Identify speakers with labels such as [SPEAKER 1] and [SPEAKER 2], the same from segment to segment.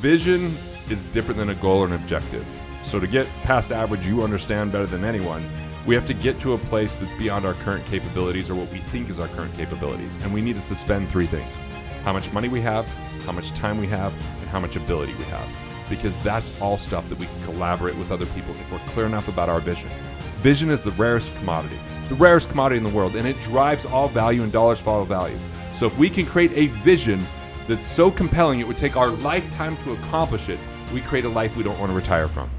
[SPEAKER 1] Vision is different than a goal or an objective. So to get past average, you understand better than anyone, we have to get to a place that's beyond our current capabilities or what we think is our current capabilities. And we need to suspend three things: how much money we have, how much time we have, and how much ability we have. Because that's all stuff that we can collaborate with other people if we're clear enough about our vision. Vision is the rarest commodity in the world, and it drives all value, and dollars follow value. So if we can create a vision that's so compelling it would take our lifetime to accomplish it, we create a life we don't want to retire from.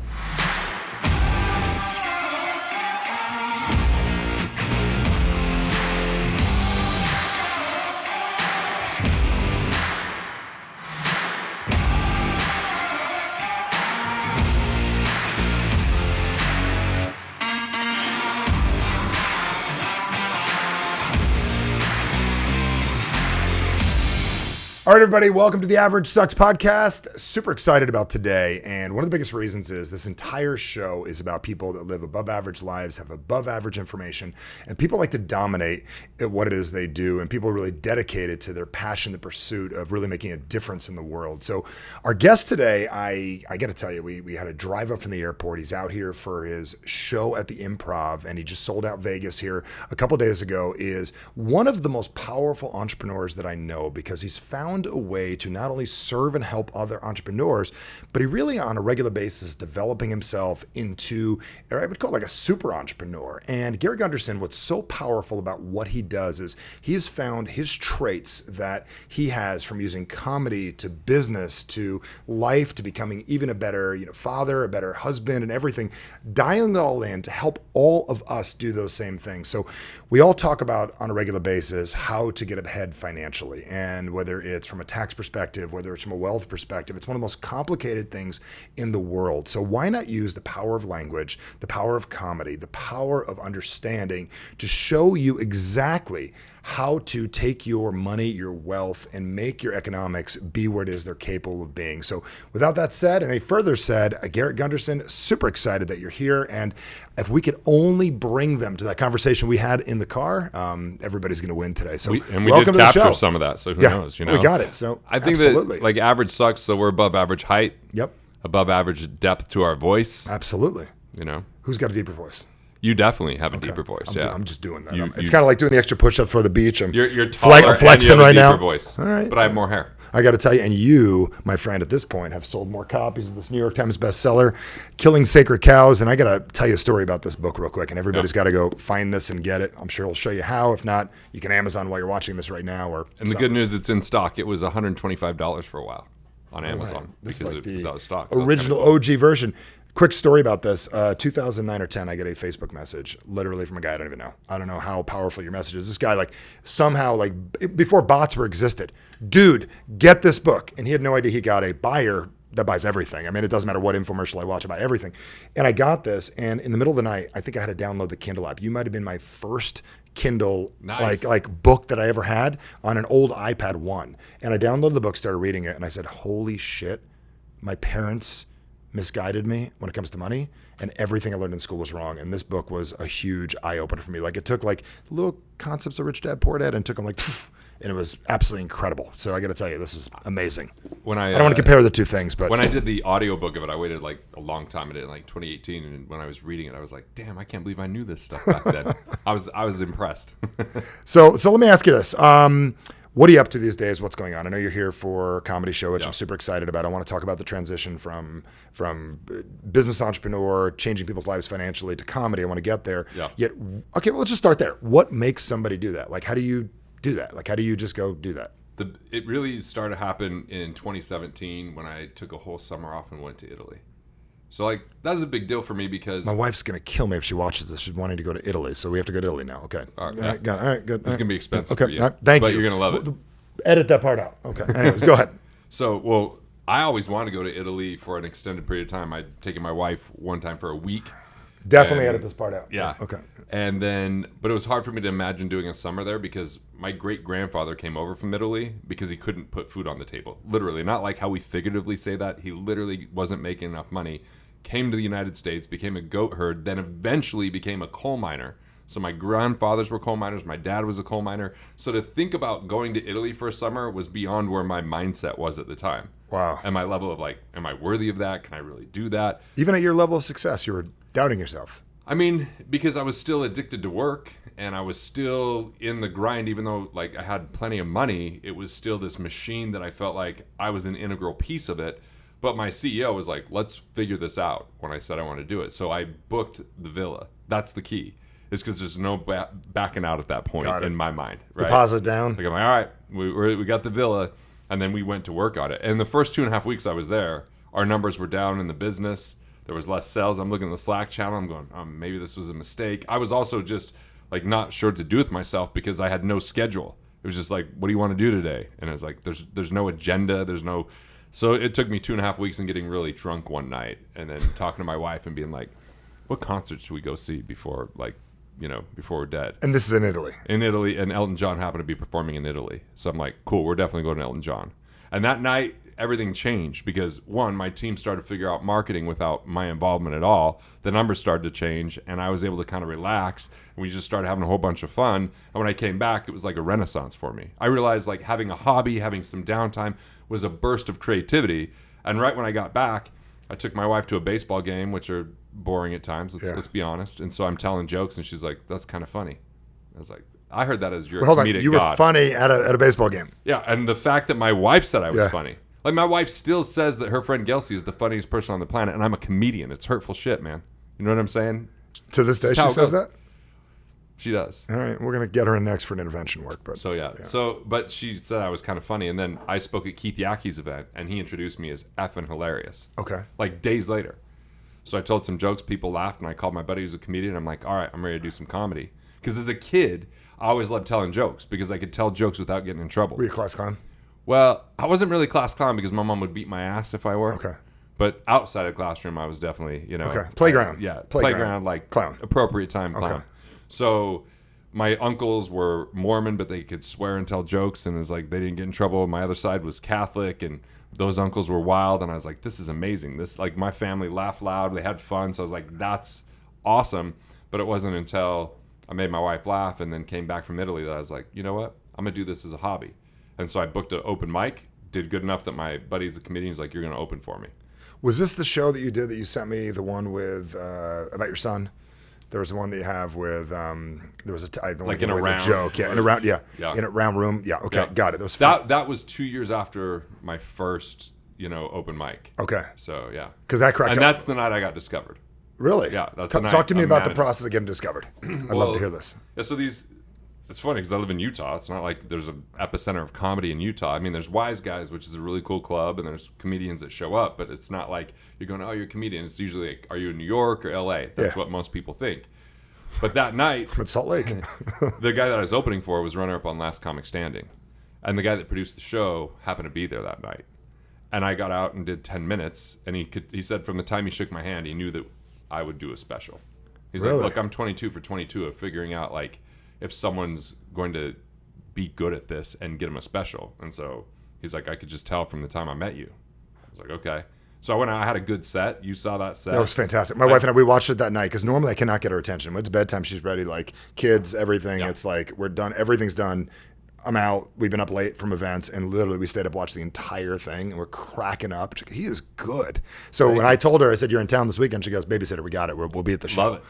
[SPEAKER 2] All right, everybody, welcome to the Average Sucks podcast. Super excited about today. And one of the biggest reasons is this entire show is about people that live above average lives, have above average information, and people like to dominate at what it is they do. And people are really dedicated to their passion, the pursuit of really making a difference in the world. So our guest today, I got to tell you, we had a drive up from the airport. He's out here for his show at the Improv, and he just sold out Vegas here a couple days ago. Is one of the most powerful entrepreneurs that I know, because he's found a way to not only serve and help other entrepreneurs, but he really on a regular basis is developing himself into, or I would call it like a super entrepreneur. And Garrett Gunderson, what's so powerful about what he does is he's found his traits that he has, from using comedy to business to life to becoming even a better father, a better husband, and everything, dialing it all in to help all of us do those same things. So we all talk about on a regular basis how to get ahead financially, and whether it's from a tax perspective, whether it's from a wealth perspective, it's one of the most complicated things in the world. So why not use the power of language, the power of comedy, the power of understanding to show you exactly how to take your money, your wealth, and make your economics be where it is they're capable of being. So without that said, and a further said, Garrett Gunderson, super excited that you're here. And if we could only bring them to that conversation we had in the car, everybody's going to win today. So
[SPEAKER 1] we
[SPEAKER 2] welcome
[SPEAKER 1] did capture
[SPEAKER 2] to the show.
[SPEAKER 1] Some of that, so who knows?
[SPEAKER 2] We got it. So
[SPEAKER 1] I think
[SPEAKER 2] absolutely.
[SPEAKER 1] that like average sucks, so we're above average height.
[SPEAKER 2] Yep.
[SPEAKER 1] Above average depth to our voice.
[SPEAKER 2] Absolutely.
[SPEAKER 1] Who's
[SPEAKER 2] got a deeper voice?
[SPEAKER 1] You definitely have a deeper voice.
[SPEAKER 2] I'm just doing that. It's kind of like doing the extra push-up for the beach.
[SPEAKER 1] You're taller
[SPEAKER 2] I'm flexing
[SPEAKER 1] and you have
[SPEAKER 2] right
[SPEAKER 1] a deeper
[SPEAKER 2] now.
[SPEAKER 1] Voice.
[SPEAKER 2] All right.
[SPEAKER 1] But I have more hair.
[SPEAKER 2] I got to tell you, and you, my friend, at this point, have sold more copies of this New York Times bestseller, Killing Sacred Cows. And I got to tell you a story about this book real quick. And everybody's got to go find this and get it. I'm sure he'll show you how. If not, you can Amazon while you're watching this right now.
[SPEAKER 1] And the good news, it's in stock. It was $125 for a while on Amazon because it was out of stock. So
[SPEAKER 2] original OG version. Quick story about this. 2009 or 10, I get a Facebook message, literally from a guy I don't even know. I don't know how powerful your message is. This guy, somehow, before bots were existed, dude, get this book. And he had no idea he got a buyer that buys everything. I mean, it doesn't matter what infomercial I watch, I buy everything. And I got this, and in the middle of the night, I think I had to download the Kindle app. You might have been my first Kindle book that I ever had on an old iPad 1. And I downloaded the book, started reading it, and I said, holy shit, my parents misguided me when it comes to money, and everything I learned in school was wrong. And this book was a huge eye-opener for me. It took little concepts of Rich Dad Poor Dad and took them and it was absolutely incredible. So I got to tell you, this is amazing. I don't want to compare the two things, but
[SPEAKER 1] when I did the audiobook of it, I waited a long time. I did it in 2018, and when I was reading it, I was like, damn, I can't believe I knew this stuff back then. I was impressed.
[SPEAKER 2] So let me ask you this. What are you up to these days? What's going on? I know you're here for a comedy show, which I'm super excited about. I want to talk about the transition from business entrepreneur, changing people's lives financially, to comedy. I want to get there. Yeah. Okay, well, let's just start there. What makes somebody do that? How do you do that? How do you just go do that?
[SPEAKER 1] It really started to happen in 2017 when I took a whole summer off and went to Italy. So that was a big deal for me because
[SPEAKER 2] my wife's going to kill me if she watches this. She's wanting to go to Italy, so we have to go to Italy now. Okay.
[SPEAKER 1] All right.
[SPEAKER 2] All right, good.
[SPEAKER 1] It's going to be expensive
[SPEAKER 2] for
[SPEAKER 1] you.
[SPEAKER 2] Thank you.
[SPEAKER 1] But you're going to love it.
[SPEAKER 2] Edit that part out. Okay. Anyways, go ahead.
[SPEAKER 1] So, I always wanted to go to Italy for an extended period of time. I'd taken my wife one time for a week.
[SPEAKER 2] Definitely edit this part out.
[SPEAKER 1] Yeah.
[SPEAKER 2] Okay.
[SPEAKER 1] And then, but it was hard for me to imagine doing a summer there because my great-grandfather came over from Italy because he couldn't put food on the table. Literally, not like how we figuratively say that. He literally wasn't making enough money. Came to the United States, became a goat herd, then eventually became a coal miner. So my grandfathers were coal miners. My dad was a coal miner. So to think about going to Italy for a summer was beyond where my mindset was at the time.
[SPEAKER 2] Wow.
[SPEAKER 1] And my level of like, am I worthy of that? Can I really do that?
[SPEAKER 2] Even at your level of success, you were doubting yourself.
[SPEAKER 1] I mean, because I was still addicted to work and I was still in the grind, even though like I had plenty of money, it was still this machine that I felt like I was an integral piece of it. But my CEO was like, let's figure this out when I said I want to do it. So I booked the villa. That's the key. Is because there's no backing out at that point in my mind. Right?
[SPEAKER 2] Deposit down.
[SPEAKER 1] Like I'm like, all right, we got the villa. And then we went to work on it. And the first 2.5 weeks I was there, our numbers were down in the business. There was less sales. I'm looking at the Slack channel. I'm going, maybe this was a mistake. I was also just like not sure what to do with myself because I had no schedule. It was just like, what do you want to do today? And it was like, there's no agenda. There's no. So it took me 2.5 weeks and getting really drunk one night, and then talking to my wife and being like, what concert should we go see before we're dead?
[SPEAKER 2] And this is in Italy.
[SPEAKER 1] In Italy, and Elton John happened to be performing in Italy. So I'm like, cool, we're definitely going to Elton John. And that night, everything changed because, one, my team started to figure out marketing without my involvement at all. The numbers started to change, and I was able to kind of relax, and we just started having a whole bunch of fun. And when I came back, it was like a renaissance for me. I realized like having a hobby, having some downtime was a burst of creativity. And right when I got back, I took my wife to a baseball game, which are boring at times, let's be honest. And so I'm telling jokes, and she's like, that's kind of funny. I was like, I heard that as your comedic
[SPEAKER 2] you
[SPEAKER 1] god.
[SPEAKER 2] were funny at a baseball game.
[SPEAKER 1] Yeah, and the fact that my wife said I was funny. Like, my wife still says that her friend Gelsey is the funniest person on the planet, and I'm a comedian. It's hurtful shit, man. You know what I'm saying?
[SPEAKER 2] To this day, she says that?
[SPEAKER 1] She does.
[SPEAKER 2] All right, we're going to get her in next for an intervention work. But
[SPEAKER 1] So, yeah. But she said I was kind of funny, and then I spoke at Keith Yackey's event, and he introduced me as effing hilarious.
[SPEAKER 2] Okay.
[SPEAKER 1] Like, days later. So I told some jokes, people laughed, and I called my buddy who's a comedian. I'm like, all right, I'm ready to do some comedy. Because as a kid, I always loved telling jokes because I could tell jokes without getting in trouble.
[SPEAKER 2] Were you a class clown?
[SPEAKER 1] Well, I wasn't really class clown because my mom would beat my ass if I were.
[SPEAKER 2] Okay.
[SPEAKER 1] But outside of the classroom, I was definitely,
[SPEAKER 2] Okay. Playground.
[SPEAKER 1] Playground, like
[SPEAKER 2] clown.
[SPEAKER 1] Appropriate time clown.
[SPEAKER 2] Okay.
[SPEAKER 1] So my uncles were Mormon, but they could swear and tell jokes, and it was like they didn't get in trouble. My other side was Catholic, and those uncles were wild, and I was like, this is amazing. This, like, my family laughed loud. They had fun, so I was like, that's awesome. But it wasn't until I made my wife laugh and then came back from Italy that I was like, you know what? I'm going to do this as a hobby. And so I booked an open mic, did good enough that my buddy's a comedian. He's like, you're going to open for me.
[SPEAKER 2] Was this the show that you did that you sent me, the one with about your son? There was one that you have with there was I don't
[SPEAKER 1] like
[SPEAKER 2] want to
[SPEAKER 1] in a round
[SPEAKER 2] joke, in a round, in a round room, okay, got it.
[SPEAKER 1] That was 2 years after my first open mic.
[SPEAKER 2] Okay,
[SPEAKER 1] so yeah,
[SPEAKER 2] because that cracked,
[SPEAKER 1] and that's the night I got discovered.
[SPEAKER 2] Really?
[SPEAKER 1] Yeah. That's
[SPEAKER 2] talk to me about the process of getting discovered. I'd love to hear this.
[SPEAKER 1] Yeah. So it's funny because I live in Utah. It's not like there's an epicenter of comedy in Utah. I mean, there's Wise Guys, which is a really cool club, and there's comedians that show up, but it's not like you're going, oh, you're a comedian. It's usually like, are you in New York or LA? That's what most people think. But that night,
[SPEAKER 2] from Salt Lake,
[SPEAKER 1] the guy that I was opening for was runner-up on Last Comic Standing, and the guy that produced the show happened to be there that night. And I got out and did 10 minutes, and he said from the time he shook my hand, he knew that I would do a special. He's
[SPEAKER 2] really?
[SPEAKER 1] Like, look, I'm 22 for 22 of figuring out like if someone's going to be good at this and get him a special. And so he's like, I could just tell from the time I met you. I was like, okay. So I went out, I had a good set. You saw that set.
[SPEAKER 2] That was fantastic. My wife and I, we watched it that night because normally I cannot get her attention. When it's bedtime, she's ready, like kids, everything. Yeah. It's like, we're done. Everything's done. I'm out. We've been up late from events, and literally we stayed up watching the entire thing, and we're cracking up. She goes, he is good. So when I told her, I said, you're in town this weekend, she goes, babysitter, we got it. We'll be at the show.
[SPEAKER 1] Love it.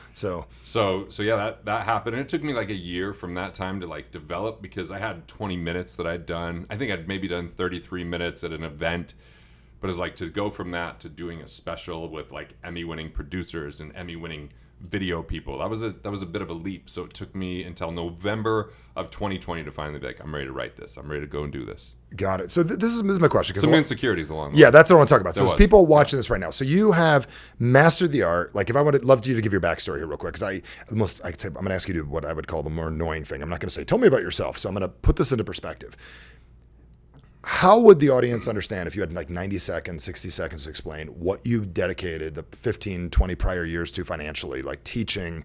[SPEAKER 2] So
[SPEAKER 1] yeah, that happened. And it took me like a year from that time to like develop because I had 20 minutes that I'd done. I think I'd maybe done 33 minutes at an event. But it's like to go from that to doing a special with like Emmy-winning producers and Emmy-winning video people. That was a bit of a leap. So it took me until November of 2020 to finally be like, I'm ready to write this. I'm ready to go and do this.
[SPEAKER 2] Got it. So this is my question.
[SPEAKER 1] Some insecurities along the way.
[SPEAKER 2] Yeah, that's what I want to talk about. So there's people watching this right now. So you have mastered the art. Like if I would love you to give your backstory here real quick, because I'm going to ask you to do what I would call the more annoying thing. I'm not going to say, tell me about yourself. So I'm going to put this into perspective. How would the audience understand if you had like 90 seconds, 60 seconds to explain what you dedicated the 15, 20 prior years to financially, like teaching,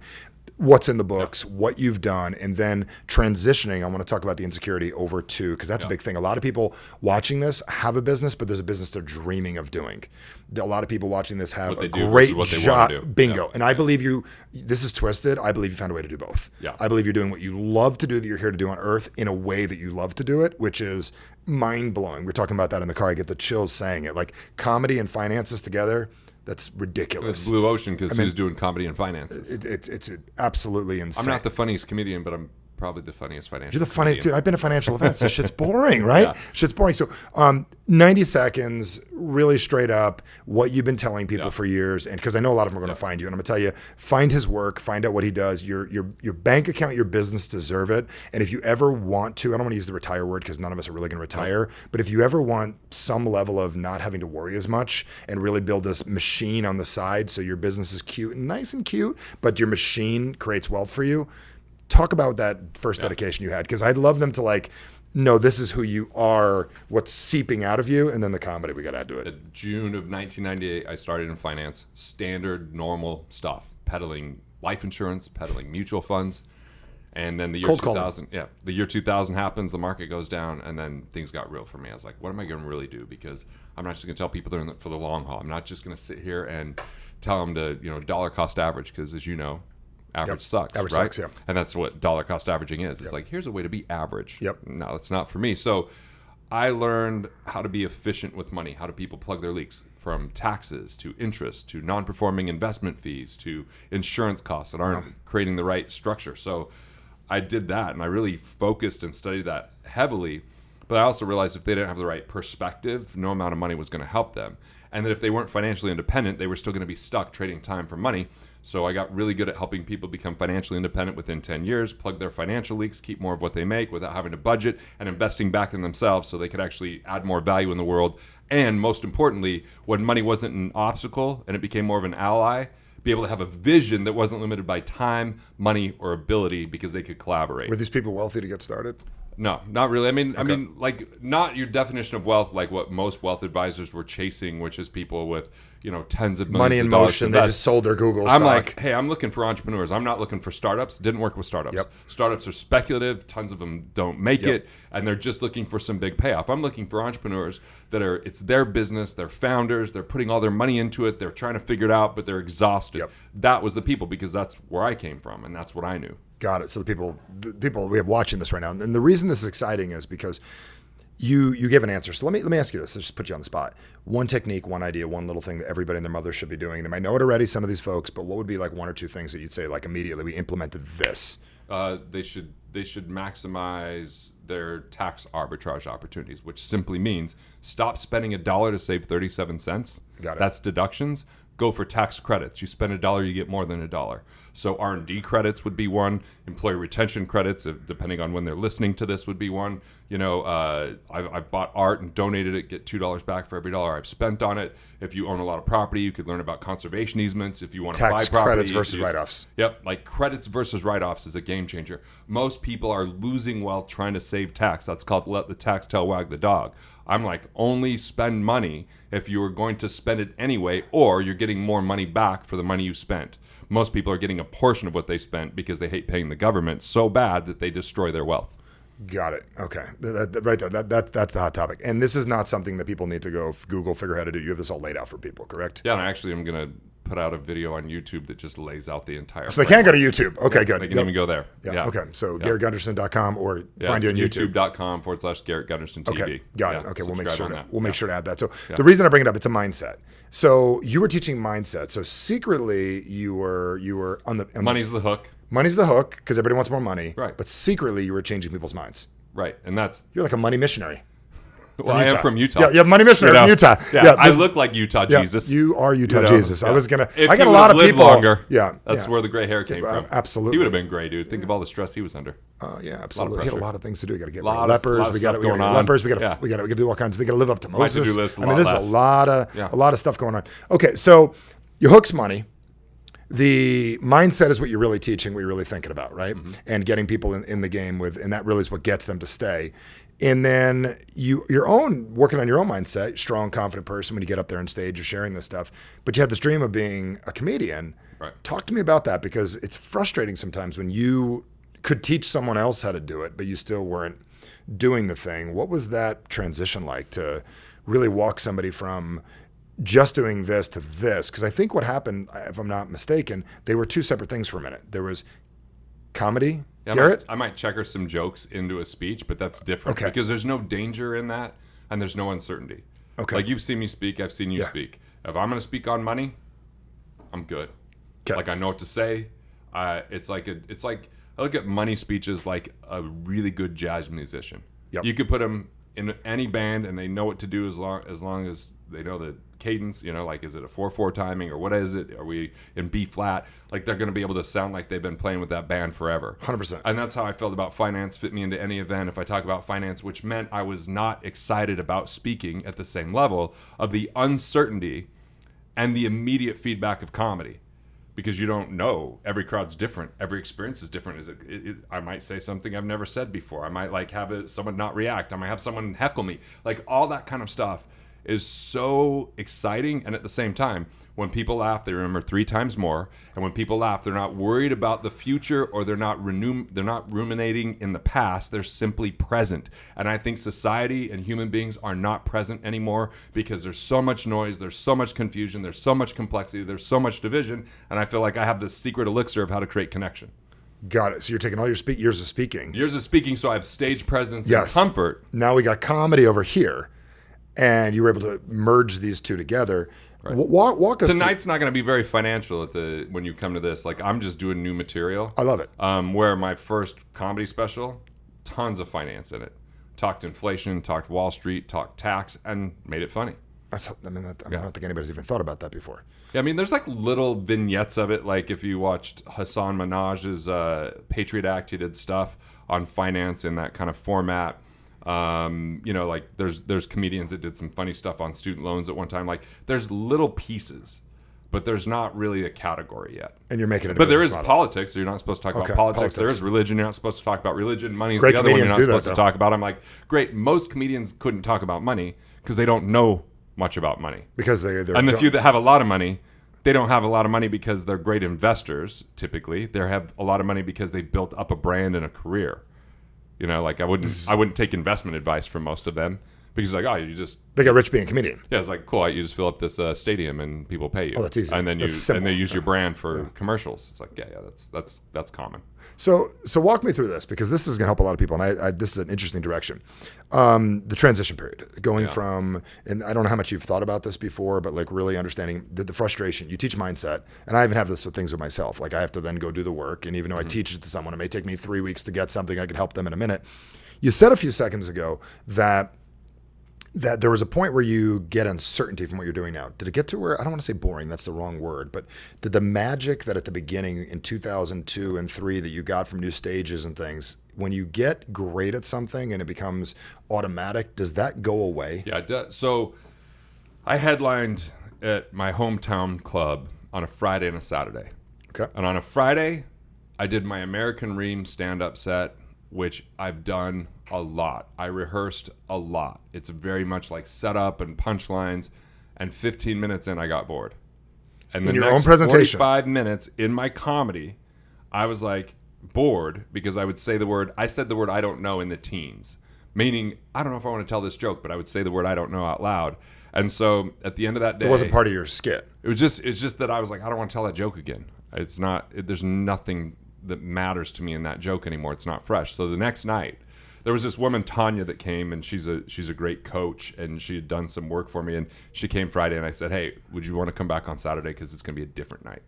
[SPEAKER 2] what's in the books, what you've done, and then transitioning. I want to talk about the insecurity over to, because that's a big thing. A lot of people watching this have a business, but there's a business they're dreaming of doing. A lot of people watching this have a great job. Bingo. And I believe this is twisted. I believe you found a way to do both.
[SPEAKER 1] Yeah.
[SPEAKER 2] I believe you're doing what you love to do, that you're here to do on earth, in a way that you love to do it, which is mind-blowing. We're talking about that in the car. I get the chills saying it. Like, comedy and finances together, that's ridiculous.
[SPEAKER 1] It's blue ocean, because who's doing comedy and finances?
[SPEAKER 2] It's absolutely insane.
[SPEAKER 1] I'm not the funniest comedian, but I'm probably the funniest financial
[SPEAKER 2] You're the funniest, dude. I've been to financial events. This shit's boring, right?
[SPEAKER 1] Yeah.
[SPEAKER 2] Shit's boring. So 90 seconds, really straight up, what you've been telling people for years. And because I know a lot of them are going to find you. And I'm going to tell you, find his work, find out what he does. Your bank account, your business deserve it. And if you ever want to, I don't want to use the retire word because none of us are really going to retire. But if you ever want some level of not having to worry as much and really build this machine on the side so your business is cute and nice and cute, but your machine creates wealth for you, talk about that first dedication you had, because I'd love them to know this is who you are, what's seeping out of you, and then the comedy we got to add to it.
[SPEAKER 1] In June of 1998, I started in finance, standard, normal stuff, peddling life insurance, peddling mutual funds, and then the year 2000, the year 2000 happens, the market goes down, and then things got real for me. I was like, what am I going to really do? Because I'm not just going to tell people they're in for the long haul. I'm not just going to sit here and tell them to dollar cost average, because as you know, average sucks,
[SPEAKER 2] average
[SPEAKER 1] right?
[SPEAKER 2] sucks, yeah.
[SPEAKER 1] And that's what dollar cost averaging is. It's like, here's a way to be average.
[SPEAKER 2] Yep.
[SPEAKER 1] No, it's not for me. So I learned how to be efficient with money, how do people plug their leaks, from taxes to interest to non-performing investment fees to insurance costs that aren't creating the right structure. So I did that, and I really focused and studied that heavily. But I also realized if they didn't have the right perspective, no amount of money was going to help them. And that if they weren't financially independent, they were still going to be stuck trading time for money. So I got really good at helping people become financially independent within 10 years, plug their financial leaks, keep more of what they make without having to budget, and investing back in themselves so they could actually add more value in the world. And most importantly, when money wasn't an obstacle and it became more of an ally, be able to have a vision that wasn't limited by time, money, or ability, because they could collaborate.
[SPEAKER 2] Were these people wealthy to get started?
[SPEAKER 1] No, not really. I mean, like, not your definition of wealth, like what most wealth advisors were chasing, which is people with, tens of millions
[SPEAKER 2] money in
[SPEAKER 1] of dollars
[SPEAKER 2] motion. They just sold their Google stock.
[SPEAKER 1] I'm like, hey, I'm looking for entrepreneurs. I'm not looking for startups. Didn't work with startups.
[SPEAKER 2] Yep.
[SPEAKER 1] Startups are speculative. Tons of them don't make it, and they're just looking for some big payoff. I'm looking for entrepreneurs it's their business. They're founders. They're putting all their money into it. They're trying to figure it out, but they're exhausted.
[SPEAKER 2] Yep.
[SPEAKER 1] That was the people, because that's where I came from, and that's what I knew.
[SPEAKER 2] Got it. So the people we have watching this right now, and the reason this is exciting is because you give an answer. So let me ask you this. Let's just put you on the spot. One technique, one idea, one little thing that everybody and their mother should be doing. They might know it already, some of these folks, but what would be like one or two things that you'd say, like, immediately we implemented this?
[SPEAKER 1] They should maximize their tax arbitrage opportunities, which simply means stop spending $1 to save 37 cents.
[SPEAKER 2] Got it.
[SPEAKER 1] That's deductions. Go for tax credits. You spend $1, you get more than $1. So R&D credits would be one. Employee retention credits, depending on when they're listening to this, would be one. I've bought art and donated it, get $2 back for every $1 I've spent on it. If you own a lot of property, you could learn about conservation easements. If you want to buy property,
[SPEAKER 2] tax credits versus write-offs.
[SPEAKER 1] Yep, like credits versus write-offs is a game changer. Most people are losing wealth trying to save tax. That's called let the tax tail wag the dog. I'm like, only spend money if you are going to spend it anyway, or you're getting more money back for the money you spent. Most people are getting a portion of what they spent because they hate paying the government so bad that they destroy their wealth.
[SPEAKER 2] Got it. Okay. Right there. That's the hot topic. And this is not something that people need to go Google, figure out how to do. You have this all laid out for people, correct?
[SPEAKER 1] Yeah, and I actually am going to put out a video on YouTube that just lays out the entire
[SPEAKER 2] So they can go to YouTube. Okay, good.
[SPEAKER 1] They can even go there.
[SPEAKER 2] Yeah. Okay. So GarrettGunderson.com or find you on YouTube.
[SPEAKER 1] YouTube.com/Garrett Gunderson TV.
[SPEAKER 2] Okay. Got it. Okay. We'll make sure to add that. So
[SPEAKER 1] Yeah.
[SPEAKER 2] the reason I bring it up, it's a mindset. So you were teaching mindset. So secretly you were on the
[SPEAKER 1] Money's the hook.
[SPEAKER 2] Money's the hook because everybody wants more money.
[SPEAKER 1] Right.
[SPEAKER 2] But secretly you were changing people's minds.
[SPEAKER 1] Right. And that's...
[SPEAKER 2] You're like a money missionary.
[SPEAKER 1] Well, I am from Utah.
[SPEAKER 2] Yeah, money missionary from Utah.
[SPEAKER 1] Yeah, I look like Utah Jesus.
[SPEAKER 2] You are Utah Jesus.
[SPEAKER 1] Yeah.
[SPEAKER 2] I was gonna.
[SPEAKER 1] If
[SPEAKER 2] I got
[SPEAKER 1] he
[SPEAKER 2] a lot of
[SPEAKER 1] lived
[SPEAKER 2] people.
[SPEAKER 1] Longer,
[SPEAKER 2] yeah,
[SPEAKER 1] that's where the gray hair came from.
[SPEAKER 2] Absolutely,
[SPEAKER 1] he would have been gray, dude. Think of all the stress he was under.
[SPEAKER 2] Yeah, absolutely. He had a lot of things to do. We got to get rid of
[SPEAKER 1] Lot
[SPEAKER 2] lepers.
[SPEAKER 1] of
[SPEAKER 2] We got to
[SPEAKER 1] stuff
[SPEAKER 2] get
[SPEAKER 1] going
[SPEAKER 2] lepers. We
[SPEAKER 1] on.
[SPEAKER 2] got to do all kinds. They got to live up to
[SPEAKER 1] My
[SPEAKER 2] Moses.
[SPEAKER 1] to-do list,
[SPEAKER 2] I mean, there's
[SPEAKER 1] less.
[SPEAKER 2] a lot of stuff going on. Okay, so your hook's money. The mindset is what you're really teaching, what you're really thinking about, right? Mm-hmm. And getting people in the game with, and that really is what gets them to stay. And then your own working on your own mindset, strong, confident person when you get up there on stage, you're sharing this stuff. But you had this dream of being a comedian.
[SPEAKER 1] Right.
[SPEAKER 2] Talk to me about that, because it's frustrating sometimes when you could teach someone else how to do it, but you still weren't doing the thing. What was that transition like to really walk somebody from just doing this to this? Because I think what happened, if I'm not mistaken, they were two separate things for a minute. There was comedy.
[SPEAKER 1] Yeah,
[SPEAKER 2] Garrett?
[SPEAKER 1] I might checker some jokes into a speech, but that's different because there's no danger in that and there's no uncertainty.
[SPEAKER 2] Okay.
[SPEAKER 1] Like you've seen me speak, I've seen you speak. If I'm going to speak on money, I'm good.
[SPEAKER 2] Okay.
[SPEAKER 1] Like I know what to say. It's like I look at money speeches like a really good jazz musician.
[SPEAKER 2] Yep.
[SPEAKER 1] You could put them in any band and they know what to do as long as they know the cadence, like is it a 4/4 timing or what is it? Are we in B flat? Like they're going to be able to sound like they've been playing with that band forever.
[SPEAKER 2] 100%.
[SPEAKER 1] And that's how I felt about finance. Fit me into any event if I talk about finance, which meant I was not excited about speaking at the same level of the uncertainty and the immediate feedback of comedy. Because you don't know. Every crowd's different. Every experience is different. I might say something I've never said before. I might have someone not react. I might have someone heckle me. Like all that kind of stuff is so exciting. And at the same time, when people laugh, they remember 3 times more. And when people laugh, they're not worried about the future or they're not ruminating in the past. They're simply present. And I think society and human beings are not present anymore because there's so much noise, there's so much confusion, there's so much complexity, there's so much division. And I feel like I have this secret elixir of how to create connection.
[SPEAKER 2] Got it. So you're taking all your years of speaking.
[SPEAKER 1] Years of speaking, so I have stage presence and comfort.
[SPEAKER 2] Now we got comedy over here. And you were able to merge these two together.
[SPEAKER 1] Right.
[SPEAKER 2] Walk us
[SPEAKER 1] Tonight's not going to be very financial when you come to this. Like I'm just doing new material.
[SPEAKER 2] I love it.
[SPEAKER 1] Where my first comedy special, tons of finance in it. Talked inflation, talked Wall Street, talked tax, and made it funny.
[SPEAKER 2] I don't think anybody's even thought about that before.
[SPEAKER 1] Yeah, I mean, there's like little vignettes of it. Like if you watched Hassan Minaj's Patriot Act, he did stuff on finance in that kind of format. Like there's comedians that did some funny stuff on student loans at one time. Like there's little pieces, but there's not really a category yet.
[SPEAKER 2] And you're making it.
[SPEAKER 1] But there is politics. So you're not supposed to talk about politics. There is religion. You're not supposed to talk about religion. Money is the other one you're not supposed to talk about. I'm like, great. Most comedians couldn't talk about money because they don't know much about money.
[SPEAKER 2] Because they're
[SPEAKER 1] and the few that have a lot of money, they don't have a lot of money because they're great investors. Typically, they have a lot of money because they built up a brand and a career. Like I wouldn't take investment advice from most of them because like,
[SPEAKER 2] they got rich being a comedian.
[SPEAKER 1] Yeah, it's like cool. You just fill up this stadium and people pay you.
[SPEAKER 2] Oh, that's easy.
[SPEAKER 1] And then they use your brand for commercials. It's like that's common.
[SPEAKER 2] So walk me through this because this is going to help a lot of people, and this is an interesting direction. The transition period, going from, and I don't know how much you've thought about this before, but like really understanding the frustration. You teach mindset, and I even have this with things with myself. Like I have to then go do the work, and even though I teach it to someone, it may take me 3 weeks to get something. I could help them in a minute. You said a few seconds ago that there was a point where you get uncertainty from what you're doing now. Did it get to where, I don't want to say boring, that's the wrong word, but did the magic that at the beginning in 2002 and 3 that you got from new stages and things, when you get great at something and it becomes automatic, does that go away?
[SPEAKER 1] Yeah, it does. So I headlined at my hometown club on a Friday and a Saturday.
[SPEAKER 2] Okay.
[SPEAKER 1] And on a Friday, I did my American Ream stand-up set, which I've done a lot. I rehearsed a lot. It's very much like setup and punchlines. And 15 minutes in, I got bored. And the
[SPEAKER 2] your
[SPEAKER 1] next
[SPEAKER 2] own presentation,
[SPEAKER 1] 45 minutes in my comedy, I was like bored because I said the word I don't know in the teens. Meaning, I don't know if I want to tell this joke, but I would say the word I don't know out loud. And so at the end of that day,
[SPEAKER 2] it wasn't part of your skit.
[SPEAKER 1] It's just that I was like, I don't want to tell that joke again. There's nothing that matters to me in that joke anymore. It's not fresh. So the next night, there was this woman, Tanya, that came, and she's a great coach, and she had done some work for me. And she came Friday, and I said, hey, would you want to come back on Saturday? Because it's going to be a different night.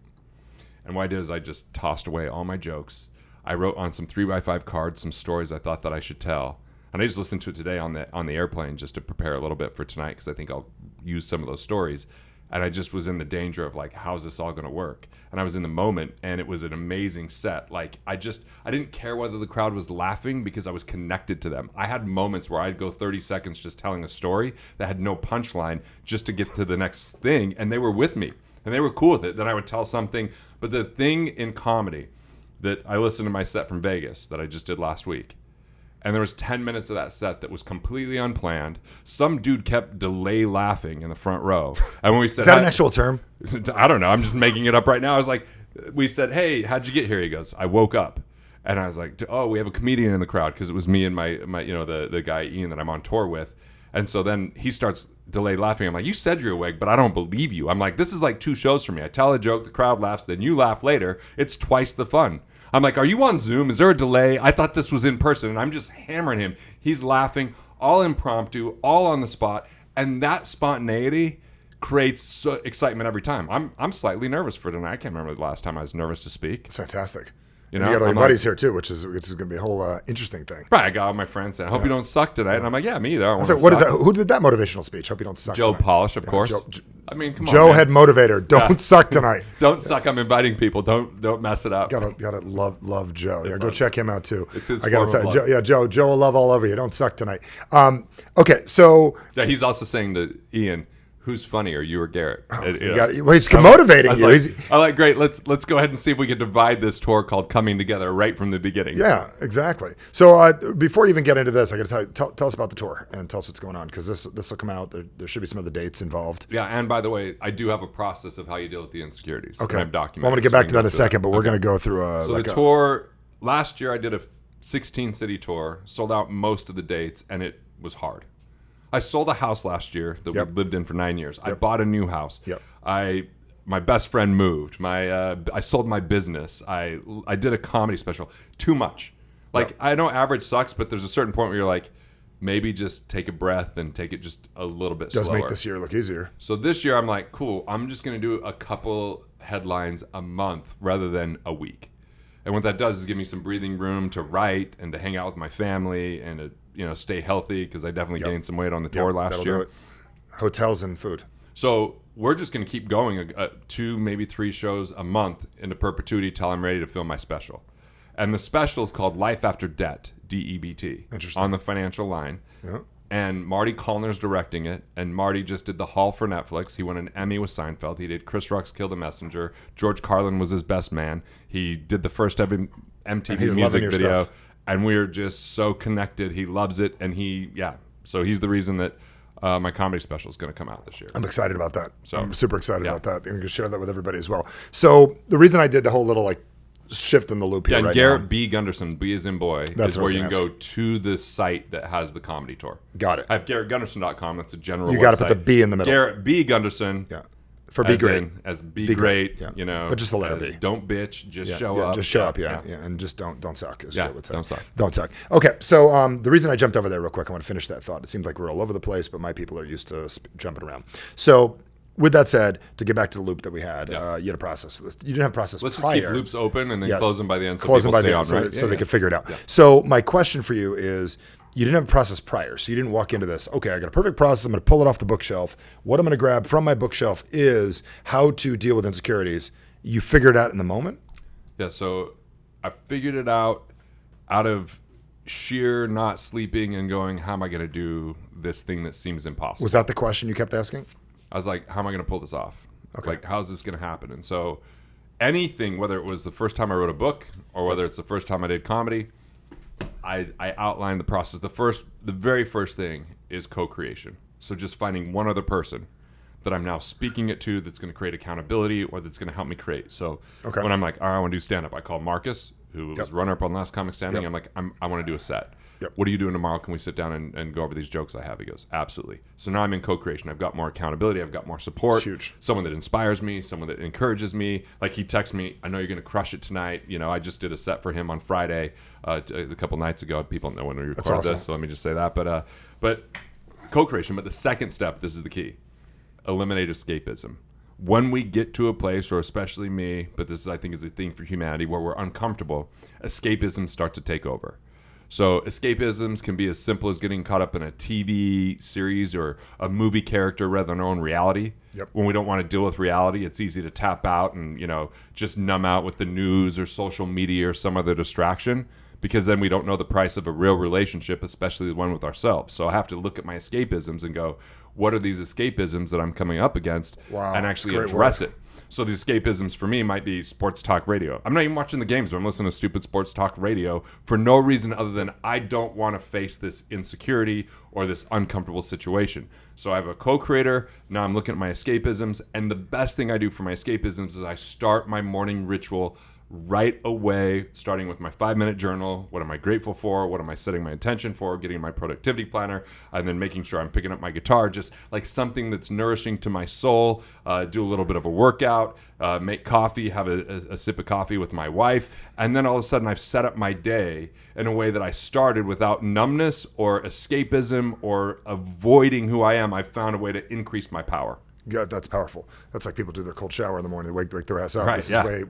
[SPEAKER 1] And what I did is I just tossed away all my jokes. I wrote on some 3x5 cards some stories I thought that I should tell. And I just listened to it today on the airplane just to prepare a little bit for tonight because I think I'll use some of those stories. And I just was in the danger of like, how's this all going to work? And I was in the moment, and it was an amazing set. Like I didn't care whether the crowd was laughing because I was connected to them. I had moments where I'd go 30 seconds just telling a story that had no punchline just to get to the next thing. And they were with me and they were cool with it. Then I would tell something. But the thing in comedy that I listened to my set from Vegas that I just did last week, And there was 10 minutes of that set that was completely unplanned. Some dude kept delay laughing in the front row. And when we said,
[SPEAKER 2] is that an actual term?
[SPEAKER 1] I don't know. I'm just making it up right now. I was like, we said, hey, how'd you get here? He goes, I woke up. And I was like, oh, we have a comedian in the crowd, because it was me and my the guy Ian that I'm on tour with. And so then he starts delayed laughing. I'm like, you said you're awake, but I don't believe you. I'm like, this is like 2 shows for me. I tell a joke, the crowd laughs, then you laugh later. It's twice the fun. I'm like, are you on Zoom? Is there a delay? I thought this was in person. And I'm just hammering him. He's laughing, all impromptu, all on the spot. And that spontaneity creates excitement every time. I'm slightly nervous for tonight. I can't remember the last time I was nervous to speak.
[SPEAKER 2] It's fantastic.
[SPEAKER 1] You
[SPEAKER 2] got all your buddies here too, which is going to be a whole interesting thing.
[SPEAKER 1] Right, I got all my friends saying, I hope you don't suck tonight. And I'm like, yeah, me either.
[SPEAKER 2] What is that? Who did that motivational speech? Hope you don't suck
[SPEAKER 1] Joe
[SPEAKER 2] tonight.
[SPEAKER 1] Polish, of course. I mean, come on,
[SPEAKER 2] Joe
[SPEAKER 1] man.
[SPEAKER 2] head motivator. Don't suck tonight.
[SPEAKER 1] Don't suck. I'm inviting people. Don't mess it up.
[SPEAKER 2] Gotta love Joe. Yeah, go check him out too.
[SPEAKER 1] It's his
[SPEAKER 2] I gotta
[SPEAKER 1] form
[SPEAKER 2] tell
[SPEAKER 1] of
[SPEAKER 2] you, Joe will love all over you. Don't suck tonight. Okay, so
[SPEAKER 1] yeah, he's also saying to Ian, who's funnier, you or Garrett?
[SPEAKER 2] He's motivating you.
[SPEAKER 1] I like, great. Let's go ahead and see if we can divide this tour called Coming Together right from the beginning.
[SPEAKER 2] Yeah, exactly. So before you even get into this, I got to tell us about the tour and tell us what's going on, because this will come out. There should be some of the dates involved.
[SPEAKER 1] Yeah, and by the way, I do have a process of how you deal with the insecurities.
[SPEAKER 2] Okay,
[SPEAKER 1] I've documented.
[SPEAKER 2] I'm going to get back to that in a second, but we're going to go through
[SPEAKER 1] the tour. Last year, I did a 16-city tour, sold out most of the dates, and it was hard. I sold a house last year that we lived in for 9 years. I bought a new house. My best friend moved. I sold my business. I did a comedy special. Too much. I know average sucks, but there's a certain point where you're like, maybe just take a breath and take it just a little bit slower.
[SPEAKER 2] Does make this year look easier.
[SPEAKER 1] So this year I'm like, cool, I'm just going to do a couple headlines a month rather than a week. And what that does is give me some breathing room to write and to hang out with my family and to stay healthy, because I definitely gained some weight on the tour last year.
[SPEAKER 2] Hotels and food.
[SPEAKER 1] So we're just going to keep going 2, maybe 3 shows a month into perpetuity till I'm ready to film my special. And the special is called Life After Debt, DEBT.
[SPEAKER 2] Interesting.
[SPEAKER 1] On the Financial Line.
[SPEAKER 2] Yeah.
[SPEAKER 1] And Marty Callner's directing it. And Marty just did The Hall for Netflix. He won an Emmy with Seinfeld. He did Chris Rock's Kill the Messenger. George Carlin was his best man. He did the first ever MTV music video. Stuff. And we're just so connected. He loves it. And so he's the reason that my comedy special is going to come out this year.
[SPEAKER 2] I'm excited about that.
[SPEAKER 1] So,
[SPEAKER 2] I'm super excited about that. I'm going to share that with everybody as well. So the reason I did the whole little shift in the loop here
[SPEAKER 1] and
[SPEAKER 2] right
[SPEAKER 1] Garrett
[SPEAKER 2] now.
[SPEAKER 1] B. Gunderson, B as in boy,
[SPEAKER 2] That's
[SPEAKER 1] is where you can go to the site that has the comedy tour.
[SPEAKER 2] Got it.
[SPEAKER 1] I have GarrettGunderson.com. That's a general
[SPEAKER 2] You got to
[SPEAKER 1] website.
[SPEAKER 2] put the B in the middle.
[SPEAKER 1] Garrett B. Gunderson.
[SPEAKER 2] Yeah. For Be Great.
[SPEAKER 1] As Be Great,
[SPEAKER 2] yeah. But just the letter B.
[SPEAKER 1] Don't bitch, just show up.
[SPEAKER 2] Just show up, and just don't suck, as Joe would say.
[SPEAKER 1] Don't suck.
[SPEAKER 2] Don't suck. Okay, so the reason I jumped over there real quick, I want to finish that thought. It seems like we're all over the place, but my people are used to jumping around. So with that said, to get back to the loop that we had, you had a process for this. You didn't have a process
[SPEAKER 1] Let's
[SPEAKER 2] prior.
[SPEAKER 1] just keep loops open and then close them by the end, so
[SPEAKER 2] close them
[SPEAKER 1] people
[SPEAKER 2] by
[SPEAKER 1] stay
[SPEAKER 2] the
[SPEAKER 1] on,
[SPEAKER 2] end,
[SPEAKER 1] right?
[SPEAKER 2] so they can figure it out. Yeah. So my question for you is, you didn't have a process prior, so you didn't walk into this, okay, I got a perfect process, I'm going to pull it off the bookshelf. What I'm going to grab from my bookshelf is how to deal with insecurities. You figured it out in the moment?
[SPEAKER 1] Yeah, so I figured it out of sheer not sleeping and going, how am I going to do this thing that seems impossible?
[SPEAKER 2] Was that the question you kept asking?
[SPEAKER 1] I was like, how am I going to pull this off?
[SPEAKER 2] Okay.
[SPEAKER 1] How's this going to happen? And so anything, whether it was the first time I wrote a book or whether it's the first time I did comedy, I outlined the process. The very first thing is co-creation. So just finding one other person that I'm now speaking it to that's going to create accountability or that's going to help me create. So when I'm like, all right, I want to do stand-up, I call Marcus, who was runner-up on Last Comic Standing. I'm like, I want to do a set. What are you doing tomorrow? Can we sit down and go over these jokes I have? He goes, absolutely. So now I'm in co-creation. I've got more accountability. I've got more support.
[SPEAKER 2] Huge.
[SPEAKER 1] Someone that inspires me. Someone that encourages me. Like he texts me, I know you're going to crush it tonight. I just did a set for him on Friday a couple nights ago. People know when we record this, so let me just say that. But co-creation. But the second step, this is the key. Eliminate escapism. When we get to a place, or especially me, but this I think is a thing for humanity, where we're uncomfortable, escapisms start to take over. So escapisms can be as simple as getting caught up in a TV series or a movie character rather than our own reality. When we don't want to deal with reality, it's easy to tap out and just numb out with the news or social media or some other distraction, because then we don't know the price of a real relationship, especially the one with ourselves. So I have to look at my escapisms and go, what are these escapisms that I'm coming up against,
[SPEAKER 2] Wow,
[SPEAKER 1] and actually
[SPEAKER 2] great
[SPEAKER 1] address
[SPEAKER 2] work.
[SPEAKER 1] it. So the escapisms for me might be sports talk radio. I'm not even watching the games, but I'm listening to stupid sports talk radio for no reason other than I don't want to face this insecurity or this uncomfortable situation. So I have a co-creator. Now I'm looking at my escapisms. And the best thing I do for my escapisms is I start my morning ritual right away, starting with my 5-minute journal. What am I grateful for? What am I setting my intention for? Getting my productivity planner, and then making sure I'm picking up my guitar, just like something that's nourishing to my soul. Do a little bit of a workout, make coffee, have a sip of coffee with my wife, and then all of a sudden I've set up my day in a way that I started without numbness or escapism or avoiding who I am. I've found a way to increase my power.
[SPEAKER 2] Yeah, that's powerful. That's like people do their cold shower in the morning. They wake their ass up.
[SPEAKER 1] Right,
[SPEAKER 2] This
[SPEAKER 1] yeah.
[SPEAKER 2] is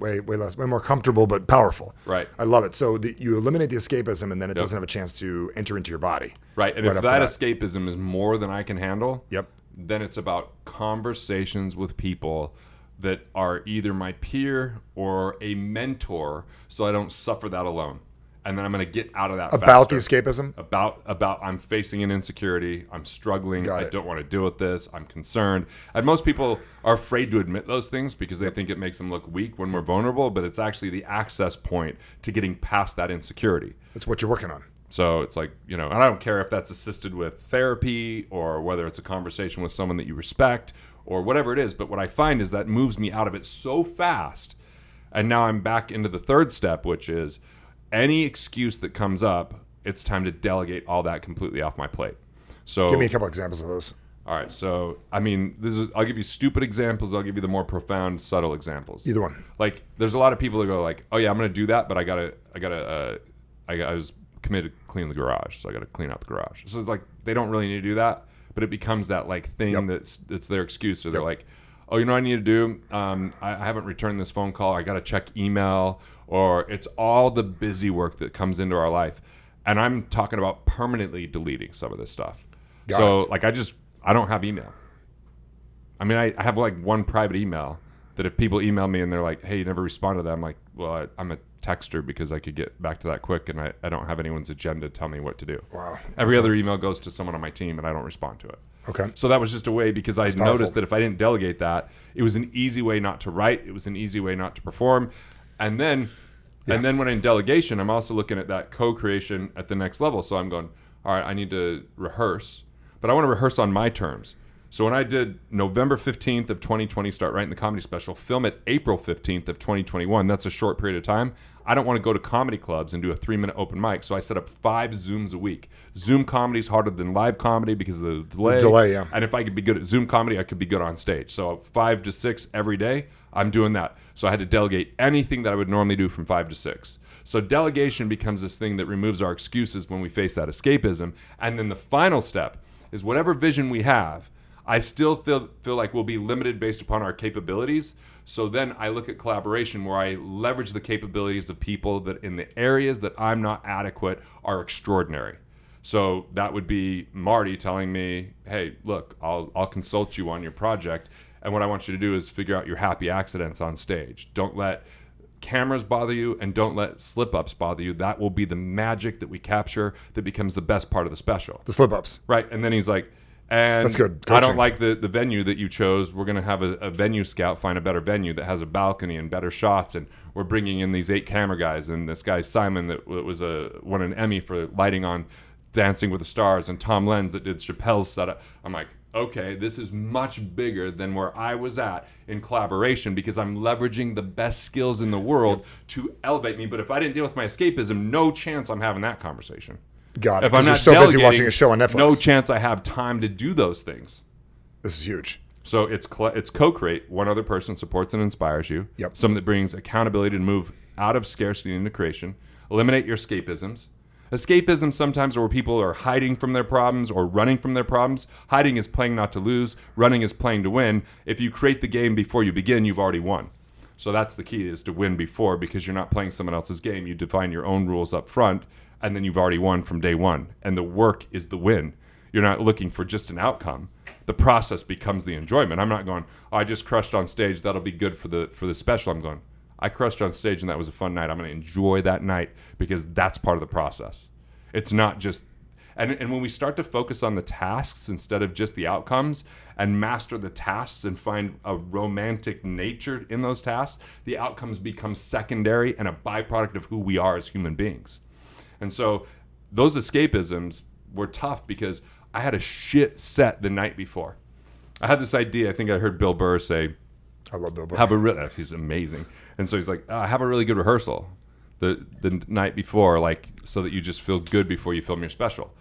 [SPEAKER 2] way more comfortable, but powerful.
[SPEAKER 1] Right.
[SPEAKER 2] I love it. So you eliminate the escapism, and then it
[SPEAKER 1] Yep.
[SPEAKER 2] doesn't have a chance to enter into your body.
[SPEAKER 1] Right, and
[SPEAKER 2] Right
[SPEAKER 1] if
[SPEAKER 2] after
[SPEAKER 1] that
[SPEAKER 2] that.
[SPEAKER 1] escapism is more than I can handle,
[SPEAKER 2] Yep.
[SPEAKER 1] then it's about conversations with people that are either my peer or a mentor, so I don't suffer that alone. And then I'm going to get out of that
[SPEAKER 2] About
[SPEAKER 1] faster.
[SPEAKER 2] the escapism?
[SPEAKER 1] About I'm facing an insecurity, I'm struggling,
[SPEAKER 2] Got
[SPEAKER 1] I
[SPEAKER 2] it.
[SPEAKER 1] don't want to deal with this, I'm concerned. And most people are afraid to admit those things because they think it makes them look weak when we're vulnerable, but it's actually the access point to getting past that insecurity.
[SPEAKER 2] That's what you're working on.
[SPEAKER 1] So it's like, and I don't care if that's assisted with therapy or whether it's a conversation with someone that you respect or whatever it is. But what I find is that moves me out of it so fast. And now I'm back into the third step, which is any excuse that comes up, it's time to delegate all that completely off my plate. So
[SPEAKER 2] Give me a couple examples of those.
[SPEAKER 1] all right. So, I'll give you stupid examples. I'll give you the more profound, subtle examples.
[SPEAKER 2] Either one.
[SPEAKER 1] Like, there's a lot of people that go like, oh yeah, I'm going to do that, but I was committed to clean the garage, so I got to clean out the garage. So it's like they don't really need to do that, but it becomes that like thing
[SPEAKER 2] Yep.
[SPEAKER 1] that's their excuse. Or they're
[SPEAKER 2] Yep.
[SPEAKER 1] like, oh, you know what I need to do? I haven't returned this phone call. I got to check email, or it's all the busy work that comes into our life. And I'm talking about permanently deleting some of this stuff.
[SPEAKER 2] Got
[SPEAKER 1] So like I don't have email. I mean, I have like one private email that if people email me and they're like, hey, you never responded to that, I'm like, well, I'm a texter because I could get back to that quick, and I don't have anyone's agenda to tell me what to do.
[SPEAKER 2] Wow.
[SPEAKER 1] Every other email goes to someone on my team, and I don't respond to it.
[SPEAKER 2] Okay.
[SPEAKER 1] So that was just a way because I
[SPEAKER 2] powerful.
[SPEAKER 1] noticed that if I didn't delegate that, it was an easy way not to write. It was an easy way not to perform. And then when I'm in delegation, I'm also looking at that co-creation at the next level. So I'm going, all right, I need to rehearse, but I want to rehearse on my terms. So when I did November 15th of 2020, start writing the comedy special, film it April 15th of 2021, that's a short period of time. I don't want to go to comedy clubs and do a 3-minute open mic. So I set up 5 Zooms a week. Zoom comedy is harder than live comedy because of the delay.
[SPEAKER 2] The delay, yeah.
[SPEAKER 1] And if I could be good at Zoom comedy, I could be good on stage. So 5 to 6 every day, I'm doing that. So I had to delegate anything that I would normally do from 5 to 6. So delegation becomes this thing that removes our excuses when we face that escapism. And then the final step is whatever vision we have, I still feel like we'll be limited based upon our capabilities. So then I look at collaboration where I leverage the capabilities of people that in the areas that I'm not adequate are extraordinary. So that would be Marty telling me, hey, look, I'll consult you on your project. And what I want you to do is figure out your happy accidents on stage. Don't let cameras bother you, and don't let slip-ups bother you. That will be the magic that we capture that becomes the best part of the special.
[SPEAKER 2] The slip-ups.
[SPEAKER 1] Right. And then he's like, and
[SPEAKER 2] That's good
[SPEAKER 1] I don't
[SPEAKER 2] coaching.
[SPEAKER 1] like the venue that you chose. We're going to have a venue scout find a better venue that has a balcony and better shots. And we're bringing in these 8 camera guys. And this guy, Simon, that was won an Emmy for lighting on Dancing with the Stars, and Tom Lenz that did Chappelle's setup. I'm like, okay, this is much bigger than where I was at in collaboration because I'm leveraging the best skills in the world to elevate me. But if I didn't deal with my escapism, no chance I'm having that conversation.
[SPEAKER 2] Got it.
[SPEAKER 1] If I'm
[SPEAKER 2] Because you're
[SPEAKER 1] not
[SPEAKER 2] so busy
[SPEAKER 1] delegating,
[SPEAKER 2] watching a show on Netflix.
[SPEAKER 1] no chance I have time to do those things.
[SPEAKER 2] This is huge.
[SPEAKER 1] So it's co-create. One other person supports and inspires you.
[SPEAKER 2] Yep.
[SPEAKER 1] Someone that brings accountability to move out of scarcity into creation. Eliminate your escapisms. Escapism sometimes are where people are hiding from their problems or running from their problems. Hiding is playing not to lose. Running is playing to win. If you create the game before you begin, you've already won. So that's the key, is to win before, because you're not playing someone else's game. You define your own rules up front, and then you've already won from day one. And the work is the win. You're not looking for just an outcome. The process becomes the enjoyment. I'm not going, oh, I just crushed on stage, that'll be good for the special. I'm going, I crushed on stage and that was a fun night. I'm going to enjoy that night because that's part of the process. It's not just, And when we start to focus on the tasks instead of just the outcomes and master the tasks and find a romantic nature in those tasks, the outcomes become secondary and a byproduct of who we are as human beings. And so those escapisms were tough because I had a shit set the night before. I had this idea. I think I heard Bill Burr say,
[SPEAKER 2] I love Bill Burr.
[SPEAKER 1] He's amazing. And so he's like, have a really good rehearsal the night before, like, so that you just feel good before you film your special.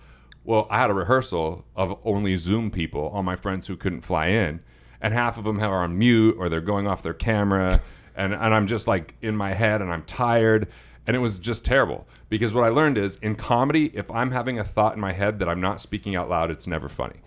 [SPEAKER 1] Well, I had a rehearsal of only Zoom people, all my friends who couldn't fly in, and half of them are on mute or they're going off their camera, and I'm just like in my head and I'm tired, and it was just terrible. Because what I learned is in comedy, if I'm having a thought in my head that I'm not speaking out loud, it's never funny.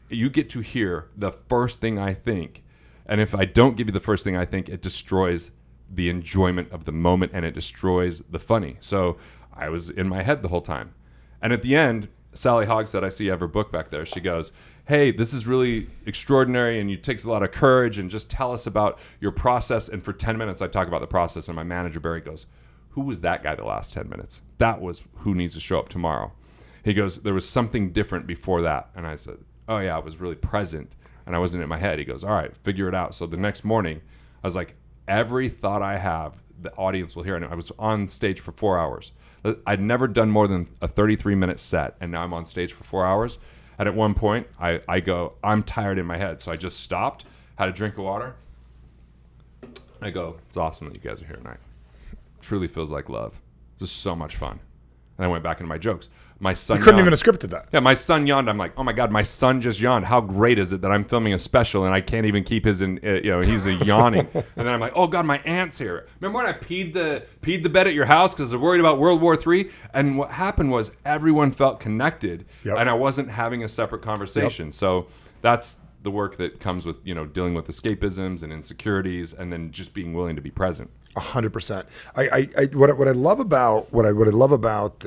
[SPEAKER 1] You get to hear the first thing I think, and if I don't give you the first thing I think, it destroys the enjoyment of the moment and it destroys the funny. So I was in my head the whole time. And at the end, Sally Hogg said, I see you have her book back there. She goes, hey, this is really extraordinary and it takes a lot of courage, and just tell us about your process. And for 10 minutes, I talk about the process, and my manager, Barry, goes, who was that guy the last 10 minutes? That was who needs to show up tomorrow. He goes, there was something different before that. And I said, oh yeah, I was really present and I wasn't in my head. He goes, all right, figure it out. So the next morning, I was like, every thought I have, the audience will hear. And I was on stage for 4 hours. I'd never done more than a 33-minute set, and now I'm on stage for 4 hours. And at one point, I go, I'm tired in my head. So I just stopped, had a drink of water. I go, it's awesome that you guys are here tonight. Truly feels like love. This is so much fun. And I went back into my jokes. My son
[SPEAKER 2] You couldn't
[SPEAKER 1] yawned.
[SPEAKER 2] even have scripted that.
[SPEAKER 1] Yeah, my son yawned. I'm like, oh my God, my son just yawned. How great is it that I'm filming a special and I can't even keep his, he's yawning. And then I'm like, oh God, my aunt's here. Remember when I peed the bed at your house because I was worried about World War III? And what happened was everyone felt connected, and I wasn't having a separate conversation. Yep. So that's the work that comes with, dealing with escapisms and insecurities, and then just being willing to be present.
[SPEAKER 2] 100%. What I love about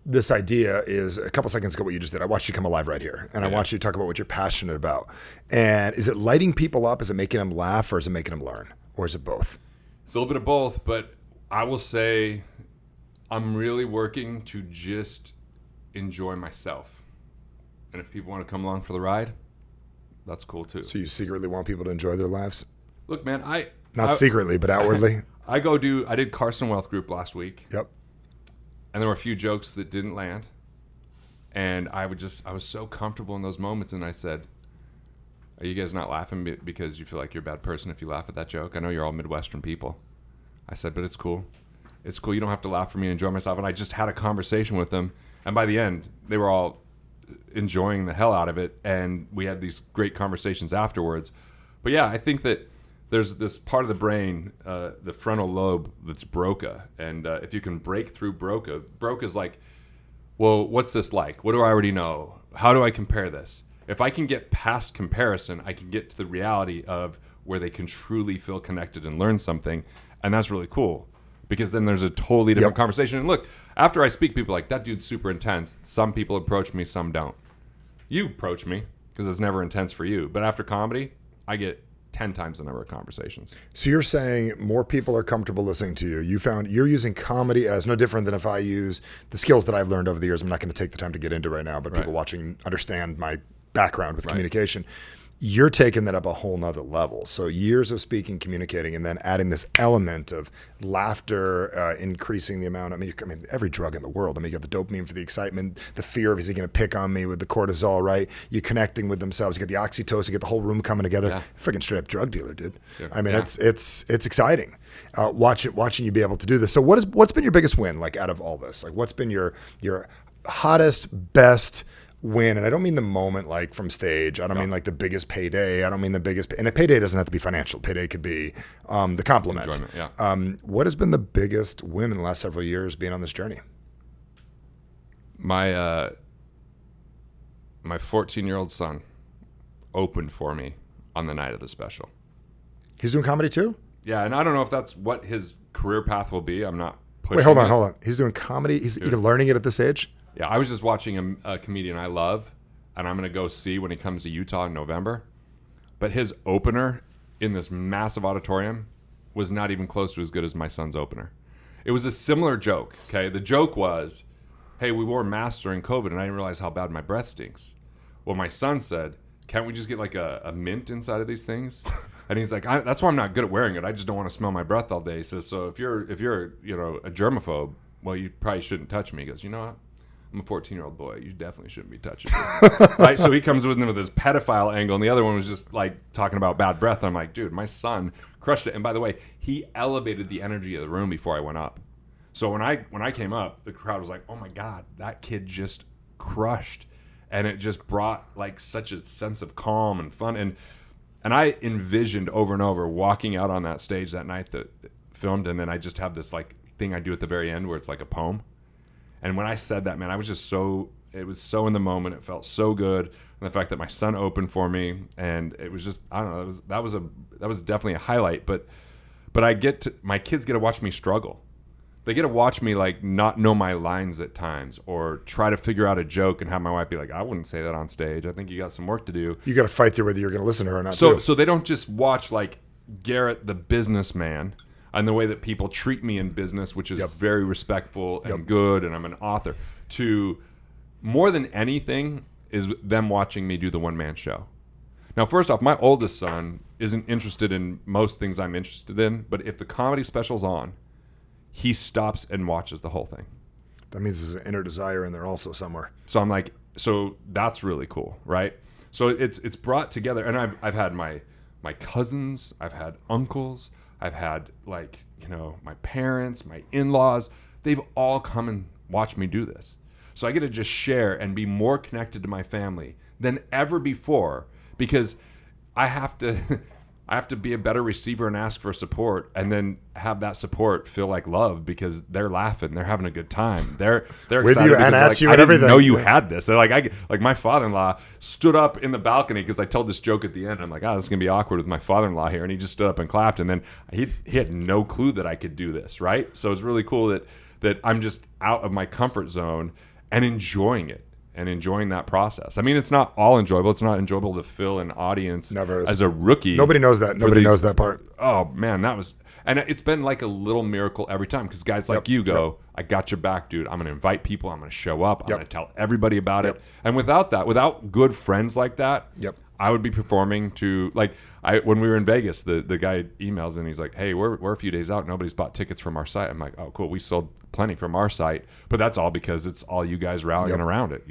[SPEAKER 2] this idea is a couple seconds ago what you just did. I watched you come alive right here, and I watched you talk about what you're passionate about. And is it lighting people up? Is it making them laugh, or is it making them learn, or is it both?
[SPEAKER 1] It's a little bit of both, but I will say I'm really working to just enjoy myself. And if people want to come along for the ride, that's cool too.
[SPEAKER 2] So you secretly want people to enjoy their lives?
[SPEAKER 1] Look, man,
[SPEAKER 2] Not secretly, but outwardly.
[SPEAKER 1] I did Carson Wealth Group last week.
[SPEAKER 2] Yep.
[SPEAKER 1] And there were a few jokes that didn't land. And I was so comfortable in those moments. And I said, are you guys not laughing because you feel like you're a bad person if you laugh at that joke? I know you're all Midwestern people. I said, but it's cool. It's cool. You don't have to laugh for me and enjoy myself. And I just had a conversation with them. And by the end, they were all enjoying the hell out of it. And we had these great conversations afterwards. But yeah, I think that there's this part of the brain, the frontal lobe, that's Broca. And if you can break through Broca is like, well, what's this like? What do I already know? How do I compare this? If I can get past comparison, I can get to the reality of where they can truly feel connected and learn something. And that's really cool, because then there's a totally different conversation. And look, after I speak, people are like, that dude's super intense. Some people approach me, some don't. You approach me because it's never intense for you. But after comedy, I get 10 times the number of conversations.
[SPEAKER 2] So you're saying more people are comfortable listening to you. You found you're using comedy as no different than if I use the skills that I've learned over the years. I'm not going to take the time to get into right now, but people watching understand my background with communication. You're taking that up a whole nother level. So years of speaking, communicating, and then adding this element of laughter, increasing the amount. I mean, every drug in the world. I mean, you got the dopamine for the excitement, the fear of, is he going to pick on me, with the cortisol, right? You're connecting with themselves. You get the oxytocin, you get the whole room coming together. Yeah. Freaking straight up drug dealer, dude. Yeah. I mean, it's exciting. Watching you be able to do this. So what's been your biggest win, like, out of all this? Like, what's been your hottest, best win? And I don't mean the moment, like from stage. I don't mean like the biggest payday. I don't mean the biggest, and a payday doesn't have to be financial. Payday could be the compliment.
[SPEAKER 1] Enjoyment, yeah.
[SPEAKER 2] What has been the biggest win in the last several years being on this journey?
[SPEAKER 1] My 14-year-old son opened for me on the night of the special.
[SPEAKER 2] He's doing comedy too?
[SPEAKER 1] Yeah, and I don't know if that's what his career path will be. I'm not pushing.
[SPEAKER 2] Wait, hold on. He's doing comedy? He's even learning it at this age?
[SPEAKER 1] Yeah, I was just watching a comedian I love, and I'm going to go see when he comes to Utah in November. But his opener in this massive auditorium was not even close to as good as my son's opener. It was a similar joke, okay? The joke was, hey, we wore masks during COVID and I didn't realize how bad my breath stinks. Well, my son said, can't we just get like a mint inside of these things? And he's like, that's why I'm not good at wearing it. I just don't want to smell my breath all day. He says, so if you're a germaphobe, well, you probably shouldn't touch me. He goes, you know what? I'm a 14-year-old boy. You definitely shouldn't be touching me. Right? So he comes with this pedophile angle, and the other one was just like talking about bad breath. I'm like, dude, my son crushed it. And by the way, he elevated the energy of the room before I went up. So when I came up, the crowd was like, oh my God, that kid just crushed. And it just brought like such a sense of calm and fun. And I envisioned over and over walking out on that stage that night that filmed, and then I just have this like thing I do at the very end where it's like a poem. And when I said that, man, I was just it was so in the moment. It felt so good. And the fact that my son opened for me, and it was just, I don't know, that was definitely a highlight. But my kids get to watch me struggle. They get to watch me like not know my lines at times, or try to figure out a joke and have my wife be like, I wouldn't say that on stage. I think you got some work to do.
[SPEAKER 2] You got to fight through whether you're going to listen to her or not.
[SPEAKER 1] So they don't just watch like Garrett the businessman and the way that people treat me in business, which is very respectful and good, and I'm an author, to more than anything is them watching me do the one-man show. Now, first off, my oldest son isn't interested in most things I'm interested in, but if the comedy special's on, he stops and watches the whole thing.
[SPEAKER 2] That means there's an inner desire in there also somewhere.
[SPEAKER 1] So I'm like, so that's really cool, right? So it's brought together, and I've had my cousins, I've had uncles, I've had like, my parents, my in-laws, they've all come and watched me do this. So I get to just share and be more connected to my family than ever before, because I have to be a better receiver and ask for support, and then have that support feel like love because they're laughing, they're having a good time, they're
[SPEAKER 2] with
[SPEAKER 1] excited
[SPEAKER 2] you and at you
[SPEAKER 1] I
[SPEAKER 2] and
[SPEAKER 1] didn't
[SPEAKER 2] everything.
[SPEAKER 1] know you had this. They're like my father-in-law stood up in the balcony because I told this joke at the end. I'm like, this is gonna be awkward with my father-in-law here, and he just stood up and clapped, and then he had no clue that I could do this, right? So it's really cool that I'm just out of my comfort zone and enjoying it. And enjoying that process. I mean, it's not all enjoyable. It's not enjoyable to fill an audience as a rookie.
[SPEAKER 2] Nobody knows that. Nobody knows that part.
[SPEAKER 1] Oh, man, and it's been like a little miracle every time, because guys like you go, I got your back, dude. I'm going to invite people. I'm going to show up. I'm going to tell everybody about it. And without good friends like that, I would be performing to, like, when we were in Vegas, the guy emails and he's like, hey, we're a few days out. Nobody's bought tickets from our site. I'm like, oh, cool. We sold plenty from our site, but that's all because it's all you guys rallying around it,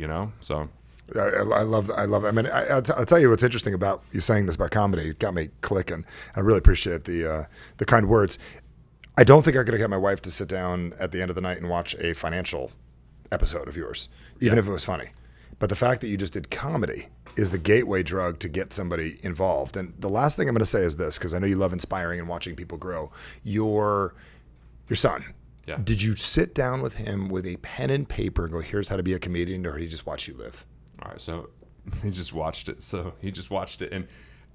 [SPEAKER 1] So
[SPEAKER 2] I love it. I mean, I'll tell you what's interesting about you saying this about comedy. It got me clicking. I really appreciate the kind words. I don't think I could have got my wife to sit down at the end of the night and watch a financial episode of yours, even if it was funny. But the fact that you just did comedy is the gateway drug to get somebody involved. And the last thing I'm going to say is this, because I know you love inspiring and watching people grow. Your son.
[SPEAKER 1] Yeah.
[SPEAKER 2] Did you sit down with him with a pen and paper and go, here's how to be a comedian, or did he just watch you live?
[SPEAKER 1] All right, so he just watched it.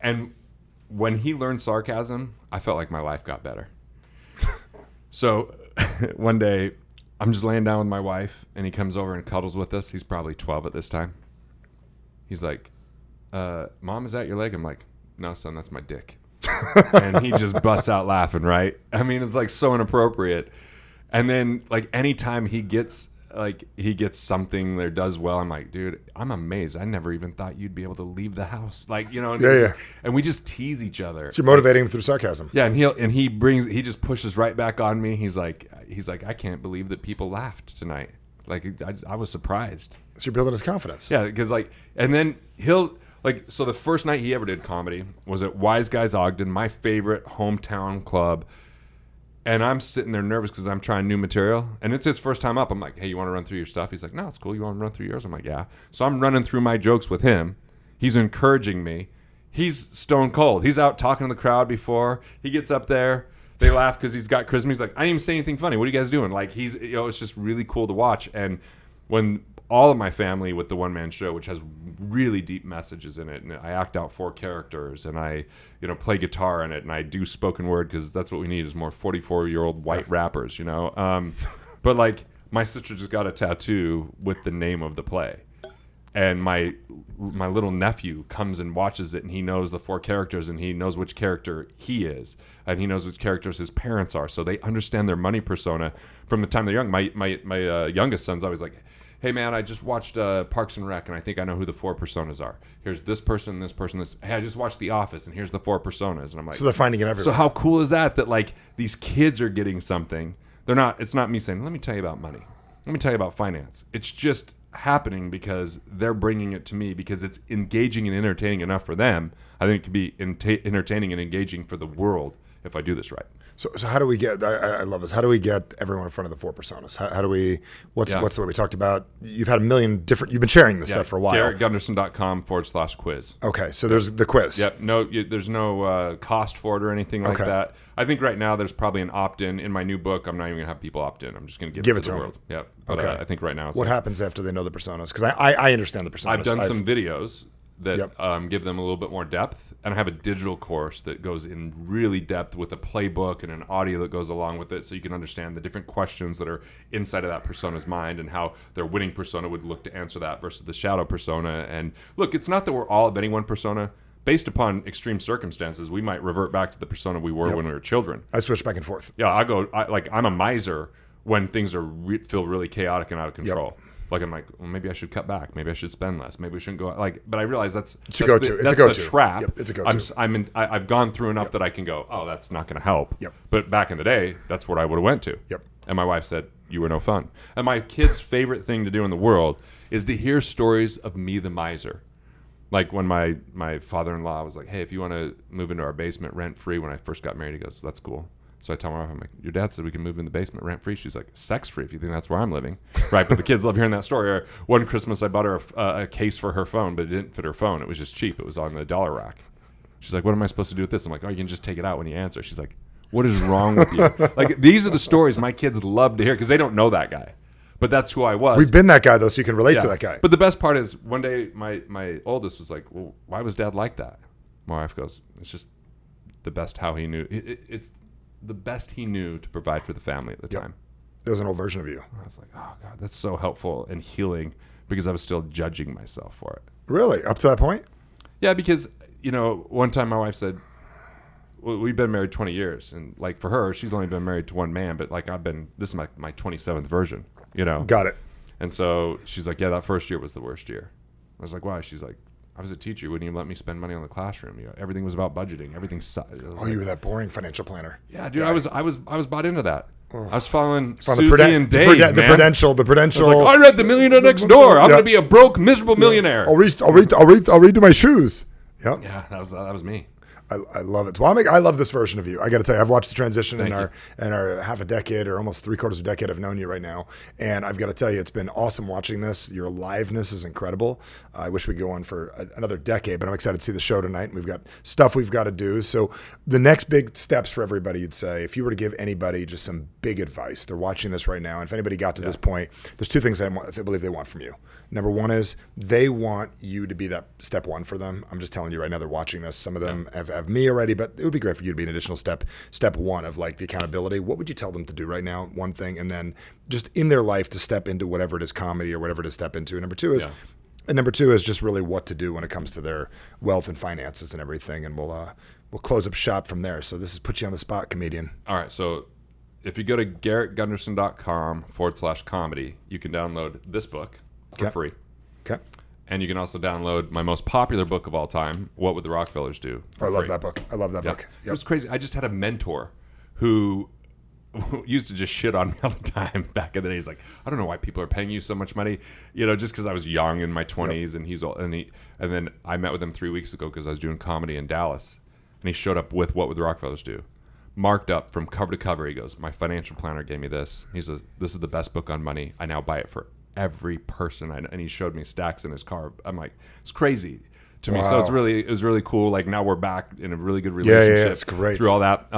[SPEAKER 1] And when he learned sarcasm, I felt like my life got better. So one day, I'm just laying down with my wife, and he comes over and cuddles with us. He's probably 12 at this time. He's like, Mom, is that your leg? I'm like, no, son, that's my dick. And he just busts out laughing, right? I mean, it's like so inappropriate. And then like anytime he gets something or does well, I'm like, dude, I'm amazed. I never even thought you'd be able to leave the house. Like, and we just tease each other.
[SPEAKER 2] So you're motivating him through sarcasm.
[SPEAKER 1] Yeah, and he just pushes right back on me. He's like, I can't believe that people laughed tonight. Like, I was surprised.
[SPEAKER 2] So you're building his confidence.
[SPEAKER 1] Yeah, because and then so the first night he ever did comedy was at Wise Guys Ogden, my favorite hometown club. And I'm sitting there nervous because I'm trying new material. And it's his first time up. I'm like, hey, you want to run through your stuff? He's like, no, it's cool. You want to run through yours? I'm like, yeah. So I'm running through my jokes with him. He's encouraging me. He's stone cold. He's out talking to the crowd before. He gets up there. They laugh because he's got charisma. He's like, I didn't even say anything funny. What are you guys doing? Like, it's just really cool to watch. And when all of my family with the one-man show, which has really deep messages in it, and I act out 4 characters, and I play guitar in it, and I do spoken word because that's what we need is more 44-year-old white rappers, But like my sister just got a tattoo with the name of the play, And my little nephew comes and watches it, and he knows the 4 characters, and he knows which character he is, and he knows which characters his parents are. So they understand their money persona from the time they're young. My youngest son's always like, "Hey man, I just watched Parks and Rec, and I think I know who the 4 personas are. Here's this person, this person, this. Hey, I just watched The Office, and here's the 4 personas." And I'm like,
[SPEAKER 2] so they're finding it everywhere.
[SPEAKER 1] So how cool is that? That like these kids are getting something. They're not. It's not me saying, "Let me tell you about money. Let me tell you about finance." It's just happening because they're bringing it to me because it's engaging and entertaining enough for them. I think it can be entertaining and engaging for the world if I do this right.
[SPEAKER 2] So how do we get? I love this. How do we get everyone in front of the 4 personas? How do we? What's the way we talked about? You've had a million different. You've been sharing this stuff for a while.
[SPEAKER 1] GarrettGunderson.com/quiz.
[SPEAKER 2] Okay, so there's the quiz.
[SPEAKER 1] Yep. No, there's no cost for it or anything like that. I think right now there's probably an opt-in. In my new book, I'm not even gonna have people opt in. I'm just gonna give it to the world. Yep. But, I think right now it's
[SPEAKER 2] what happens after they know the personas? Because I understand the personas.
[SPEAKER 1] I've done some videos that give them a little bit more depth, and I have a digital course that goes in really depth with a playbook and an audio that goes along with it, so you can understand the different questions that are inside of that persona's mind and how their winning persona would look to answer that versus the shadow persona. And look, it's not that we're all of any one persona. Based upon extreme circumstances, we might revert back to the persona we were when we were children.
[SPEAKER 2] I switch back and forth.
[SPEAKER 1] Yeah, I'm a miser when things are feel really chaotic and out of control. Like I'm like, well, maybe I should cut back. Maybe I should spend less. Maybe we shouldn't go. But I realize that's
[SPEAKER 2] a go-to. It's a go-to.
[SPEAKER 1] Trap.
[SPEAKER 2] Yep, it's a go-to.
[SPEAKER 1] I've gone through enough that I can go, oh, that's not going to help.
[SPEAKER 2] Yep.
[SPEAKER 1] But back in the day, that's what I would have went to.
[SPEAKER 2] Yep.
[SPEAKER 1] And my wife said, you were no fun. And my kid's favorite thing to do in the world is to hear stories of me, the miser. Like when my father-in-law was like, hey, if you want to move into our basement rent-free, when I first got married, he goes, that's cool. So I tell my wife, I'm like, your dad said we can move in the basement rent-free. She's like, sex-free if you think that's where I'm living. Right, but the kids love hearing that story. Or one Christmas I bought her a case for her phone, but it didn't fit her phone. It was just cheap. It was on the dollar rack. She's like, what am I supposed to do with this? I'm like, oh, you can just take it out when you answer. She's like, what is wrong with you? Like, these are the stories my kids love to hear because they don't know that guy. But that's who I was.
[SPEAKER 2] We've been that guy, though, so you can relate to that guy.
[SPEAKER 1] But the best part is one day my oldest was like, well, why was Dad like that? My wife goes, it's just the best how he knew. It's the best he knew to provide for the family at the time.
[SPEAKER 2] There's an old version of you.
[SPEAKER 1] I was like, oh, God, that's so helpful and healing because I was still judging myself for it.
[SPEAKER 2] Really? Up to that point?
[SPEAKER 1] Yeah, because, one time my wife said, well, we've been married 20 years. And, like, for her, she's only been married to one man. But, like, this is my 27th version,
[SPEAKER 2] Got it.
[SPEAKER 1] And so she's like, yeah, that first year was the worst year. I was like, why? She's like, I was a teacher. You wouldn't even let me spend money on the classroom. Everything was about budgeting. Everything sucked.
[SPEAKER 2] You were that boring financial planner.
[SPEAKER 1] Yeah, dude, I was bought into that. I was following
[SPEAKER 2] Susie
[SPEAKER 1] and Dave,
[SPEAKER 2] the Prudential.
[SPEAKER 1] I was like, I read The Millionaire Next Door. I'm going to be a broke, miserable millionaire.
[SPEAKER 2] I'll read to my shoes. Yep.
[SPEAKER 1] Yeah, that was me.
[SPEAKER 2] I love it. Well, I love this version of you. I got to tell you, I've watched the transition in our half a decade or almost 3/4 of a decade I've known you right now. And I've got to tell you, it's been awesome watching this. Your aliveness is incredible. I wish we could go on for another decade, but I'm excited to see the show tonight. And we've got stuff we've got to do. So the next big steps for everybody, you'd say, if you were to give anybody just some big advice, they're watching this right now. And if anybody got to this point, there's 2 things I believe they want from you. Number 1 is they want you to be that step 1 for them. I'm just telling you right now, they're watching this. Some of them have me already, but it would be great for you to be an additional step 1 of like the accountability. What would you tell them to do right now? One thing, and then just in their life to step into whatever it is, comedy or whatever to step into. And number two is just really what to do when it comes to their wealth and finances and everything. And we'll close up shop from there. So this is put you on the spot, comedian.
[SPEAKER 1] All right. So if you go to GarrettGunderson.com/comedy, you can download this book for free.
[SPEAKER 2] Okay.
[SPEAKER 1] And you can also download my most popular book of all time, What Would the Rockefellers Do?
[SPEAKER 2] I love that book. Book. Yep.
[SPEAKER 1] It was crazy. I just had a mentor who used to just shit on me all the time back in the day. He's like, I don't know why people are paying you so much money, just because I was young in my 20s and he's old. And then I met with him 3 weeks ago because I was doing comedy in Dallas. And he showed up with What Would the Rockefellers Do? Marked up from cover to cover. He goes, my financial planner gave me this. He says, this is the best book on money. I now buy it for every person and he showed me stacks in his car. I'm like, it's crazy to me. So it was really cool. Like now we're back in a really good relationship.
[SPEAKER 2] Yeah, it's great
[SPEAKER 1] through all that.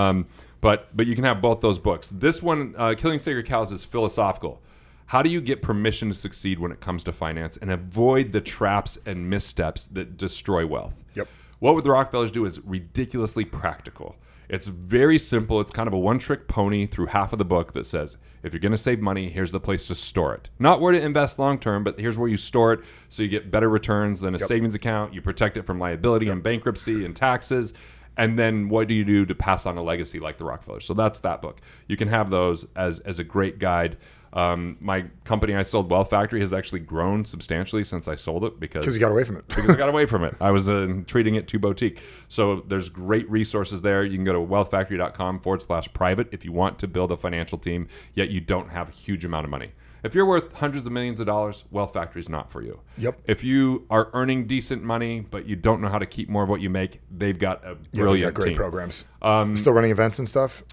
[SPEAKER 1] But you can have both those books. This one, Killing Sacred Cows, is philosophical. How do you get permission to succeed when it comes to finance and avoid the traps and missteps that destroy wealth?
[SPEAKER 2] Yep.
[SPEAKER 1] What the Rockefellers do is ridiculously practical. It's very simple. It's kind of a one-trick pony through half of the book that says, if you're going to save money, here's the place to store it. Not where to invest long-term, but here's where you store it so you get better returns than a savings account. You protect it from liability and bankruptcy and taxes. And then what do you do to pass on a legacy like the Rockefellers? So that's that book. You can have those as a great guide. My company I sold, Wealth Factory, has actually grown substantially since I sold it because
[SPEAKER 2] you got away from it.
[SPEAKER 1] Because I got away from it. I was treating it too boutique. So there's great resources there. You can go to wealthfactory.com/private if you want to build a financial team, yet you don't have a huge amount of money. If you're worth hundreds of millions of dollars, Wealth Factory is not for you.
[SPEAKER 2] Yep.
[SPEAKER 1] If you are earning decent money, but you don't know how to keep more of what you make, they've got a brilliant
[SPEAKER 2] great
[SPEAKER 1] team.
[SPEAKER 2] programs. Still running events and stuff?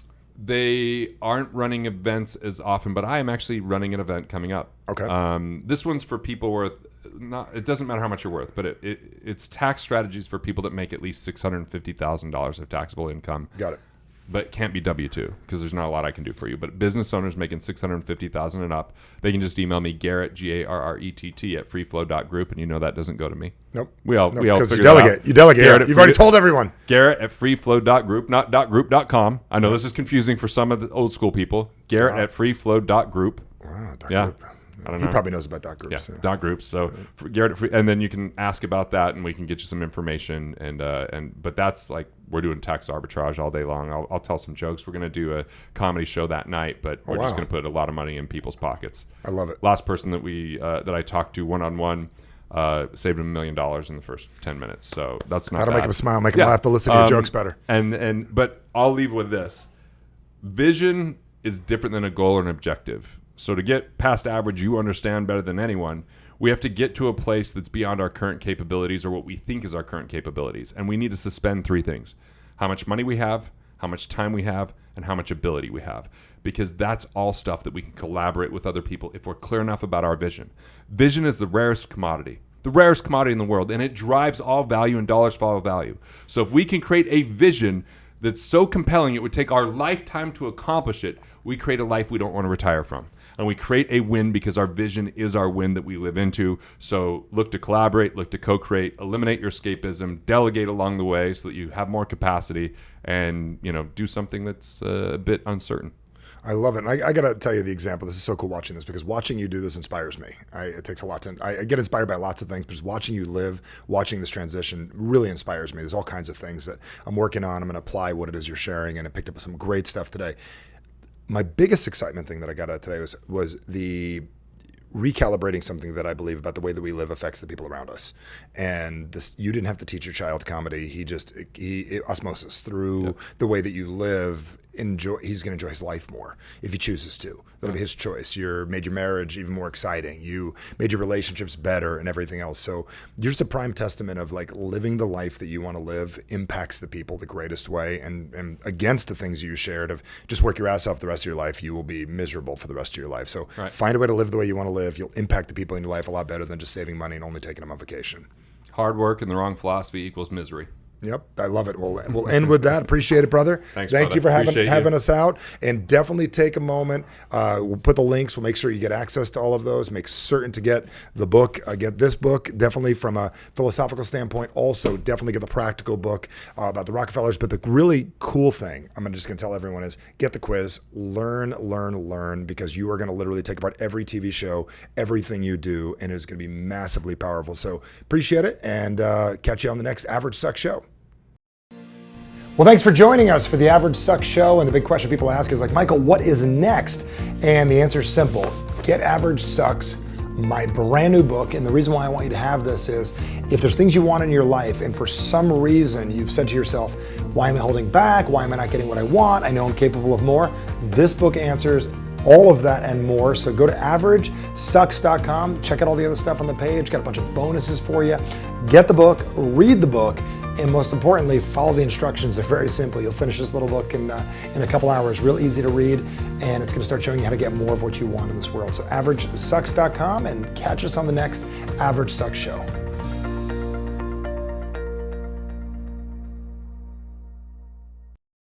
[SPEAKER 1] They aren't running events as often, but I am actually running an event coming up.
[SPEAKER 2] Okay.
[SPEAKER 1] This one's for people worth, it doesn't matter how much you're worth, but it's tax strategies for people that make at least $650,000 of taxable income.
[SPEAKER 2] Got it.
[SPEAKER 1] But can't be W-2 because there's not a lot I can do for you. But business owners making $650,000 and up, they can just email me, Garrett, Garrett at freeflow.group, and you know that doesn't go to me.
[SPEAKER 2] Nope.
[SPEAKER 1] We all
[SPEAKER 2] because
[SPEAKER 1] figured
[SPEAKER 2] you delegate.
[SPEAKER 1] Garrett
[SPEAKER 2] You've already told everyone.
[SPEAKER 1] Garrett at freeflow.group, not .group.com. I know this is confusing for some of the old school people. Garrett at freeflow.group.
[SPEAKER 2] Wow,
[SPEAKER 1] .group. I don't know.
[SPEAKER 2] He probably knows about .groups.
[SPEAKER 1] Yeah, dot groups. So for Garrett, and then you can ask about that, and we can get you some information. But that's like we're doing tax arbitrage all day long. I'll tell some jokes. We're going to do a comedy show that night, but we're just going to put a lot of money in people's pockets.
[SPEAKER 2] I love it.
[SPEAKER 1] Last person that I talked to one-on-one saved him $1 million in the first 10 minutes. So that's not
[SPEAKER 2] That'll
[SPEAKER 1] bad.
[SPEAKER 2] make him smile, make him laugh to listen to your jokes better.
[SPEAKER 1] But I'll leave with this: vision is different than a goal or an objective. So to get past average, you understand better than anyone, we have to get to a place that's beyond our current capabilities or what we think is our current capabilities. And we need to suspend three things: how much money we have, how much time we have, and how much ability we have. Because that's all stuff that we can collaborate with other people if we're clear enough about our vision. Vision is the rarest commodity in the world, and it drives all value, and dollars follow value. So if we can create a vision that's so compelling it would take our lifetime to accomplish it, we create a life we don't want to retire from. And we create a win because our vision is our win that we live into. So look to collaborate, look to co-create, eliminate your escapism, delegate along the way so that you have more capacity, and do something that's a bit uncertain.
[SPEAKER 2] I love it. And I got to tell you the example. This is so cool watching this because watching you do this inspires me. It takes a lot to, I get inspired by lots of things, but just watching you live, watching this transition really inspires me. There's all kinds of things that I'm working on. I'm going to apply what it is you're sharing, and I picked up some great stuff today. My biggest excitement thing that I got out today was the recalibrating something that I believe about the way that we live affects the people around us. And this, you didn't have to teach your child comedy. He osmosis through the way that you live. He's going to enjoy his life more if he chooses to. That'll be his choice. You made your marriage even more exciting. You made your relationships better and everything else. So you're just a prime testament of like living the life that you want to live impacts the people the greatest way. And against the things you shared of just work your ass off the rest of your life, you will be miserable for the rest of your life. So find a way to live the way you want to live. You'll impact the people in your life a lot better than just saving money and only taking them on vacation.
[SPEAKER 1] Hard work and the wrong philosophy equals misery.
[SPEAKER 2] Yep, I love it. We'll end with that. Appreciate it, brother.
[SPEAKER 1] Thanks,
[SPEAKER 2] Thank
[SPEAKER 1] brother.
[SPEAKER 2] you for having us out. And definitely take a moment. We'll put the links. We'll make sure you get access to all of those. Make certain to get the book. Get this book, definitely from a philosophical standpoint. Also, definitely get the practical book about the Rockefellers. But the really cool thing, I'm just going to tell everyone, is get the quiz. Learn, because you are going to literally take apart every TV show, everything you do, and it's going to be massively powerful. So appreciate it, and catch you on the next Average Sucks Show. Well, thanks for joining us for the Average Sucks Show. And the big question people ask is like, Michael, what is next? And the answer is simple. Get Average Sucks, my brand new book. And the reason why I want you to have this is if there's things you want in your life and for some reason you've said to yourself, why am I holding back? Why am I not getting what I want? I know I'm capable of more. This book answers all of that and more. So go to averagesucks.com. Check out all the other stuff on the page. Got a bunch of bonuses for you. Get the book, read the book, and most importantly, follow the instructions. They're very simple. You'll finish this little book in a couple hours. Real easy to read, and it's going to start showing you how to get more of what you want in this world. So averagesucks.com, and catch us on the next Average Sucks Show.